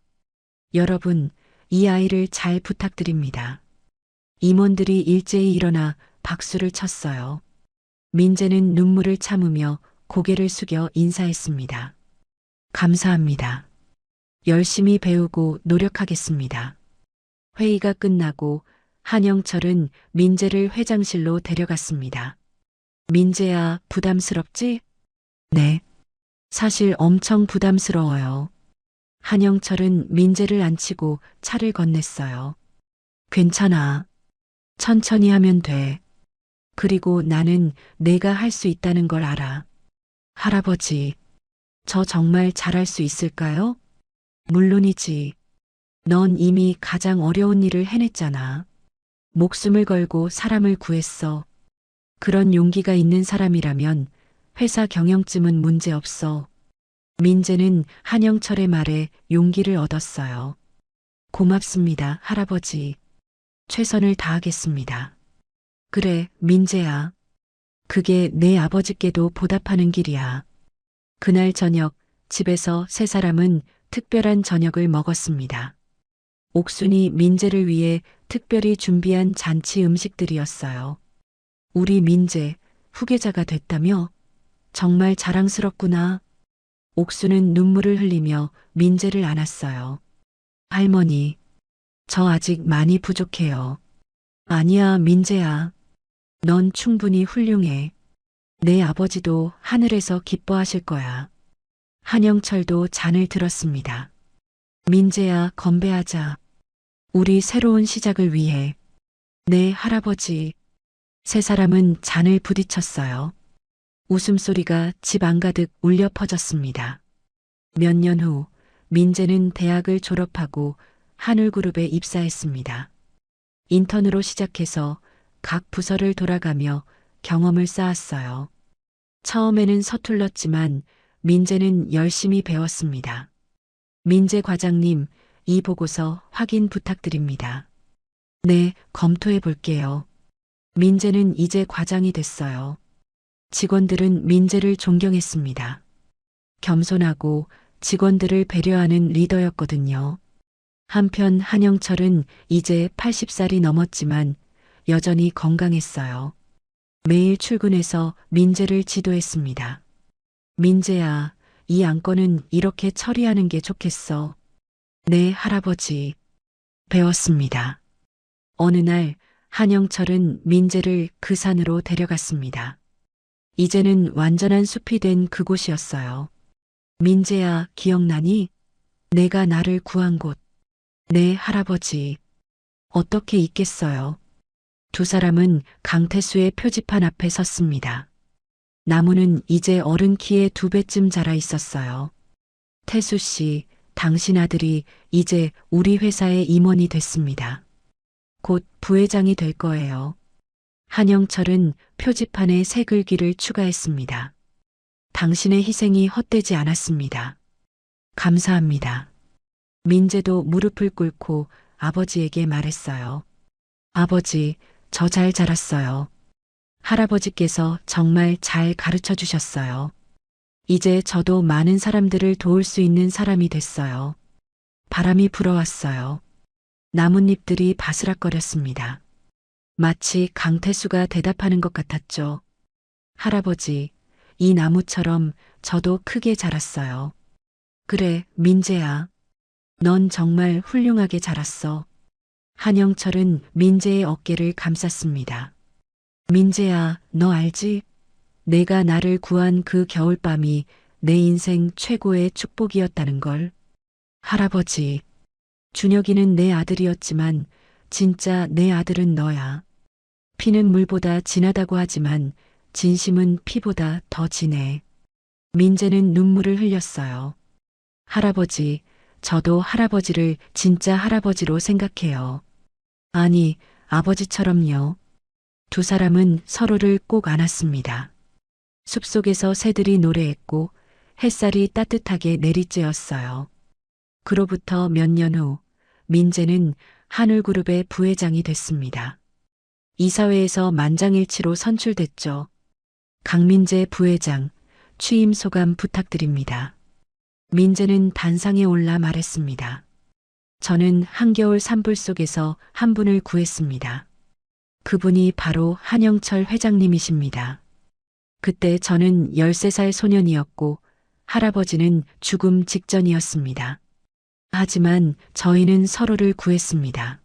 Speaker 1: 여러분, 이 아이를 잘 부탁드립니다. 임원들이 일제히 일어나 박수를 쳤어요. 민재는 눈물을 참으며 고개를 숙여 인사했습니다. 감사합니다. 열심히 배우고 노력하겠습니다. 회의가 끝나고 한영철은 민재를 회장실로 데려갔습니다. 민재야, 부담스럽지? 네. 사실 엄청 부담스러워요. 한영철은 민재를 안치고 차를 건넸어요. 괜찮아. 천천히 하면 돼. 그리고 나는 내가 할 수 있다는 걸 알아. 할아버지, 저 정말 잘할 수 있을까요? 물론이지. 넌 이미 가장 어려운 일을 해냈잖아. 목숨을 걸고 사람을 구했어. 그런 용기가 있는 사람이라면 회사 경영쯤은 문제 없어. 민재는 한영철의 말에 용기를 얻었어요. 고맙습니다, 할아버지. 최선을 다하겠습니다. 그래, 민재야. 그게 내 아버지께도 보답하는 길이야. 그날 저녁 집에서 세 사람은 특별한 저녁을 먹었습니다. 옥순이 민재를 위해 특별히 준비한 잔치 음식들이었어요. 우리 민재 후계자가 됐다며? 정말 자랑스럽구나. 옥수는 눈물을 흘리며 민재를 안았어요. 할머니, 저 아직 많이 부족해요. 아니야, 민재야. 넌 충분히 훌륭해. 내 아버지도 하늘에서 기뻐하실 거야. 한영철도 잔을 들었습니다. 민재야, 건배하자. 우리 새로운 시작을 위해. 네, 할아버지. 세 사람은 잔을 부딪혔어요. 웃음소리가 집 안가득 울려 퍼졌습니다. 몇 년 후 민재는 대학을 졸업하고 한울그룹에 입사했습니다. 인턴으로 시작해서 각 부서를 돌아가며 경험을 쌓았어요. 처음에는 서툴렀지만 민재는 열심히 배웠습니다. 민재 과장님, 이 보고서 확인 부탁드립니다. 네, 검토해 볼게요. 민재는 이제 과장이 됐어요. 직원들은 민재를 존경했습니다. 겸손하고 직원들을 배려하는 리더였거든요. 한편 한영철은 이제 80살이 넘었지만 여전히 건강했어요. 매일 출근해서 민재를 지도했습니다. 민재야, 이 안건은 이렇게 처리하는 게 좋겠어. 네, 할아버지. 배웠습니다. 어느 날 한영철은 민재를 그 산으로 데려갔습니다. 이제는 완전한 숲이 된 그곳이었어요. 민재야, 기억나니? 내가 나를 구한 곳. 네, 할아버지. 어떻게 잊겠어요. 두 사람은 강태수의 표지판 앞에 섰습니다. 나무는 이제 어른 키의 2배쯤 자라 있었어요. 태수 씨, 당신 아들이 이제 우리 회사의 임원이 됐습니다. 곧 부회장이 될 거예요. 한영철은 표지판에 새 글귀를 추가했습니다. 당신의 희생이 헛되지 않았습니다. 감사합니다. 민재도 무릎을 꿇고 아버지에게 말했어요. 아버지, 저 잘 자랐어요. 할아버지께서 정말 잘 가르쳐 주셨어요. 이제 저도 많은 사람들을 도울 수 있는 사람이 됐어요. 바람이 불어왔어요. 나뭇잎들이 바스락거렸습니다. 마치 강태수가 대답하는 것 같았죠. 할아버지, 이 나무처럼 저도 크게 자랐어요. 그래, 민재야. 넌 정말 훌륭하게 자랐어. 한영철은 민재의 어깨를 감쌌습니다. 민재야, 너 알지? 내가 나를 구한 그 겨울밤이 내 인생 최고의 축복이었다는 걸. 할아버지, 준혁이는 내 아들이었지만 진짜 내 아들은 너야. 피는 물보다 진하다고 하지만 진심은 피보다 더 진해. 민재는 눈물을 흘렸어요. 할아버지, 저도 할아버지를 진짜 할아버지로 생각해요. 아니, 아버지처럼요. 두 사람은 서로를 꼭 안았습니다. 숲속에서 새들이 노래했고 햇살이 따뜻하게 내리쬐었어요. 그로부터 몇 년 후 민재는 한울그룹의 부회장이 됐습니다. 이사회에서 만장일치로 선출됐죠. 강민재 부회장, 취임 소감 부탁드립니다. 민재는 단상에 올라 말했습니다. 저는 한겨울 산불 속에서 한 분을 구했습니다. 그분이 바로 한영철 회장님이십니다. 그때 저는 13살 소년이었고 할아버지는 죽음 직전이었습니다. 하지만 저희는 서로를 구했습니다.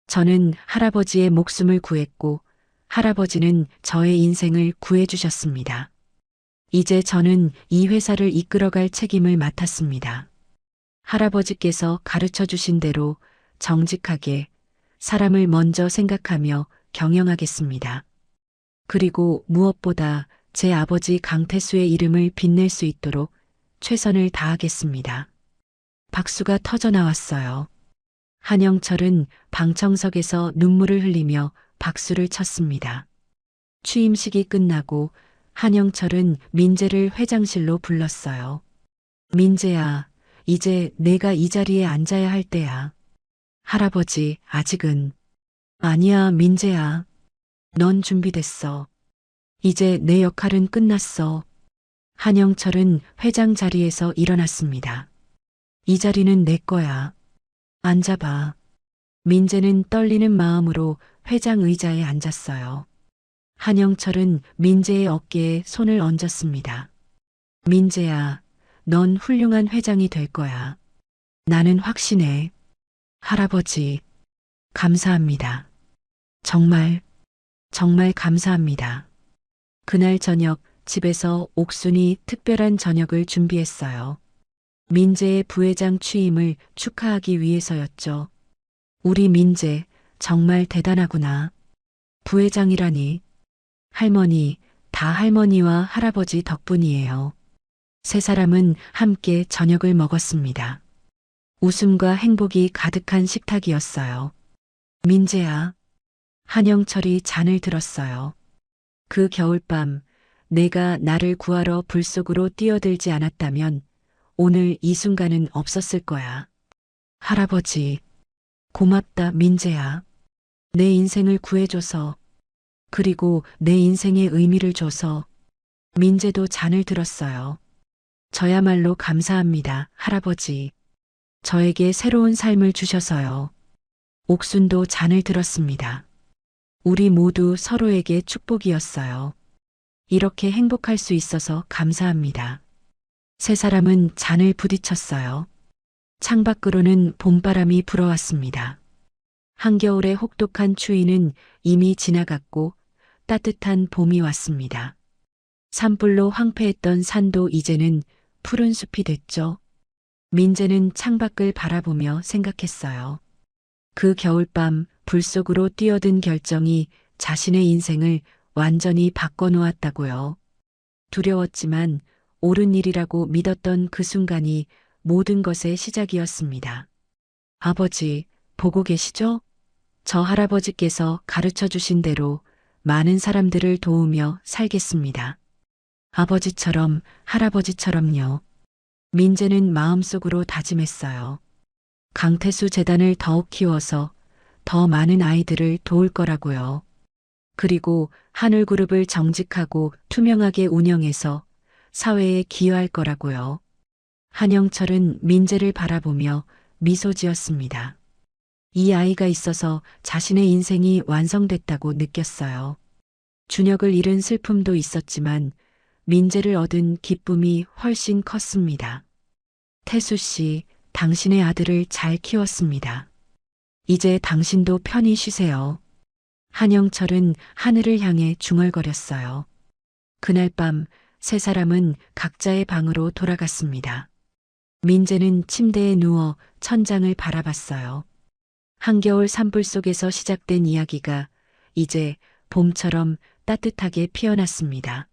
Speaker 1: 저는 할아버지의 목숨을 구했고 할아버지는 저의 인생을 구해주셨습니다. 이제 저는 이 회사를 이끌어갈 책임을 맡았습니다. 할아버지께서 가르쳐 주신 대로 정직하게 사람을 먼저 생각하며 경영하겠습니다. 그리고 무엇보다 제 아버지 강태수의 이름을 빛낼 수 있도록 최선을 다하겠습니다. 박수가 터져 나왔어요. 한영철은 방청석에서 눈물을 흘리며 박수를 쳤습니다. 취임식이 끝나고 한영철은 민재를 회장실로 불렀어요. 민재야, 이제 내가 이 자리에 앉아야 할 때야. 할아버지, 아직은. 아니야, 민재야. 넌 준비됐어. 이제 내 역할은 끝났어. 한영철은 회장 자리에서 일어났습니다. 이 자리는 내 거야. 앉아봐. 민재는 떨리는 마음으로 회장 의자에 앉았어요. 한영철은 민재의 어깨에 손을 얹었습니다. 민재야, 넌 훌륭한 회장이 될 거야. 나는 확신해. 할아버지, 감사합니다. 정말, 정말 감사합니다. 그날 저녁 집에서 옥순이 특별한 저녁을 준비했어요. 민재의 부회장 취임을 축하하기 위해서였죠. 우리 민재, 정말 대단하구나. 부회장이라니. 할머니, 다 할머니와 할아버지 덕분이에요. 세 사람은 함께 저녁을 먹었습니다. 웃음과 행복이 가득한 식탁이었어요. 민재야. 한영철이 잔을 들었어요. 그 겨울밤, 내가 나를 구하러 불 속으로 뛰어들지 않았다면 오늘 이 순간은 없었을 거야. 할아버지, 고맙다, 민재야. 내 인생을 구해줘서, 그리고 내 인생의 의미를 줘서. 민재도 잔을 들었어요. 저야말로 감사합니다, 할아버지. 저에게 새로운 삶을 주셔서요. 옥순도 잔을 들었습니다. 우리 모두 서로에게 축복이었어요. 이렇게 행복할 수 있어서 감사합니다. 세 사람은 잔을 부딪혔어요. 창밖으로는 봄바람이 불어왔습니다. 한겨울의 혹독한 추위는 이미 지나갔고 따뜻한 봄이 왔습니다. 산불로 황폐했던 산도 이제는 푸른 숲이 됐죠. 민재는 창밖을 바라보며 생각했어요. 그 겨울밤 불 속으로 뛰어든 결정이 자신의 인생을 완전히 바꿔놓았다고요. 두려웠지만 옳은 일이라고 믿었던 그 순간이 모든 것의 시작이었습니다. 아버지, 보고 계시죠? 저 할아버지께서 가르쳐 주신 대로 많은 사람들을 도우며 살겠습니다. 아버지처럼, 할아버지처럼요. 민재는 마음속으로 다짐했어요. 강태수 재단을 더욱 키워서 더 많은 아이들을 도울 거라고요. 그리고 하늘그룹을 정직하고 투명하게 운영해서 사회에 기여할 거라고요. 한영철은 민재를 바라보며 미소 지었습니다. 이 아이가 있어서 자신의 인생이 완성됐다고 느꼈어요. 준혁을 잃은 슬픔도 있었지만 민재를 얻은 기쁨이 훨씬 컸습니다. 태수 씨, 당신의 아들을 잘 키웠습니다. 이제 당신도 편히 쉬세요. 한영철은 하늘을 향해 중얼거렸어요. 그날 밤 세 사람은 각자의 방으로 돌아갔습니다. 민재는 침대에 누워 천장을 바라봤어요. 한겨울 산불 속에서 시작된 이야기가 이제 봄처럼 따뜻하게 피어났습니다.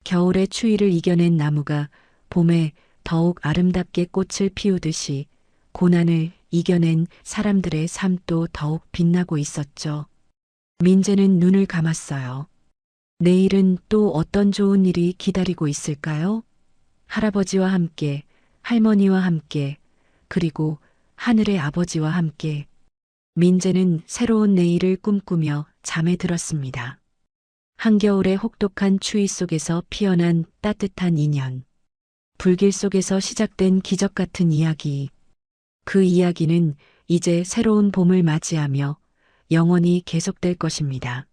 Speaker 1: 겨울의 추위를 이겨낸 나무가 봄에 더욱 아름답게 꽃을 피우듯이 고난을 이겨낸 사람들의 삶도 더욱 빛나고 있었죠. 민재는 눈을 감았어요. 내일은 또 어떤 좋은 일이 기다리고 있을까요? 할아버지와 함께, 할머니와 함께, 그리고 하늘의 아버지와 함께. 민재는 새로운 내일을 꿈꾸며 잠에 들었습니다. 한겨울의 혹독한 추위 속에서 피어난 따뜻한 인연. 불길 속에서 시작된 기적 같은 이야기. 그 이야기는 이제 새로운 봄을 맞이하며 영원히 계속될 것입니다.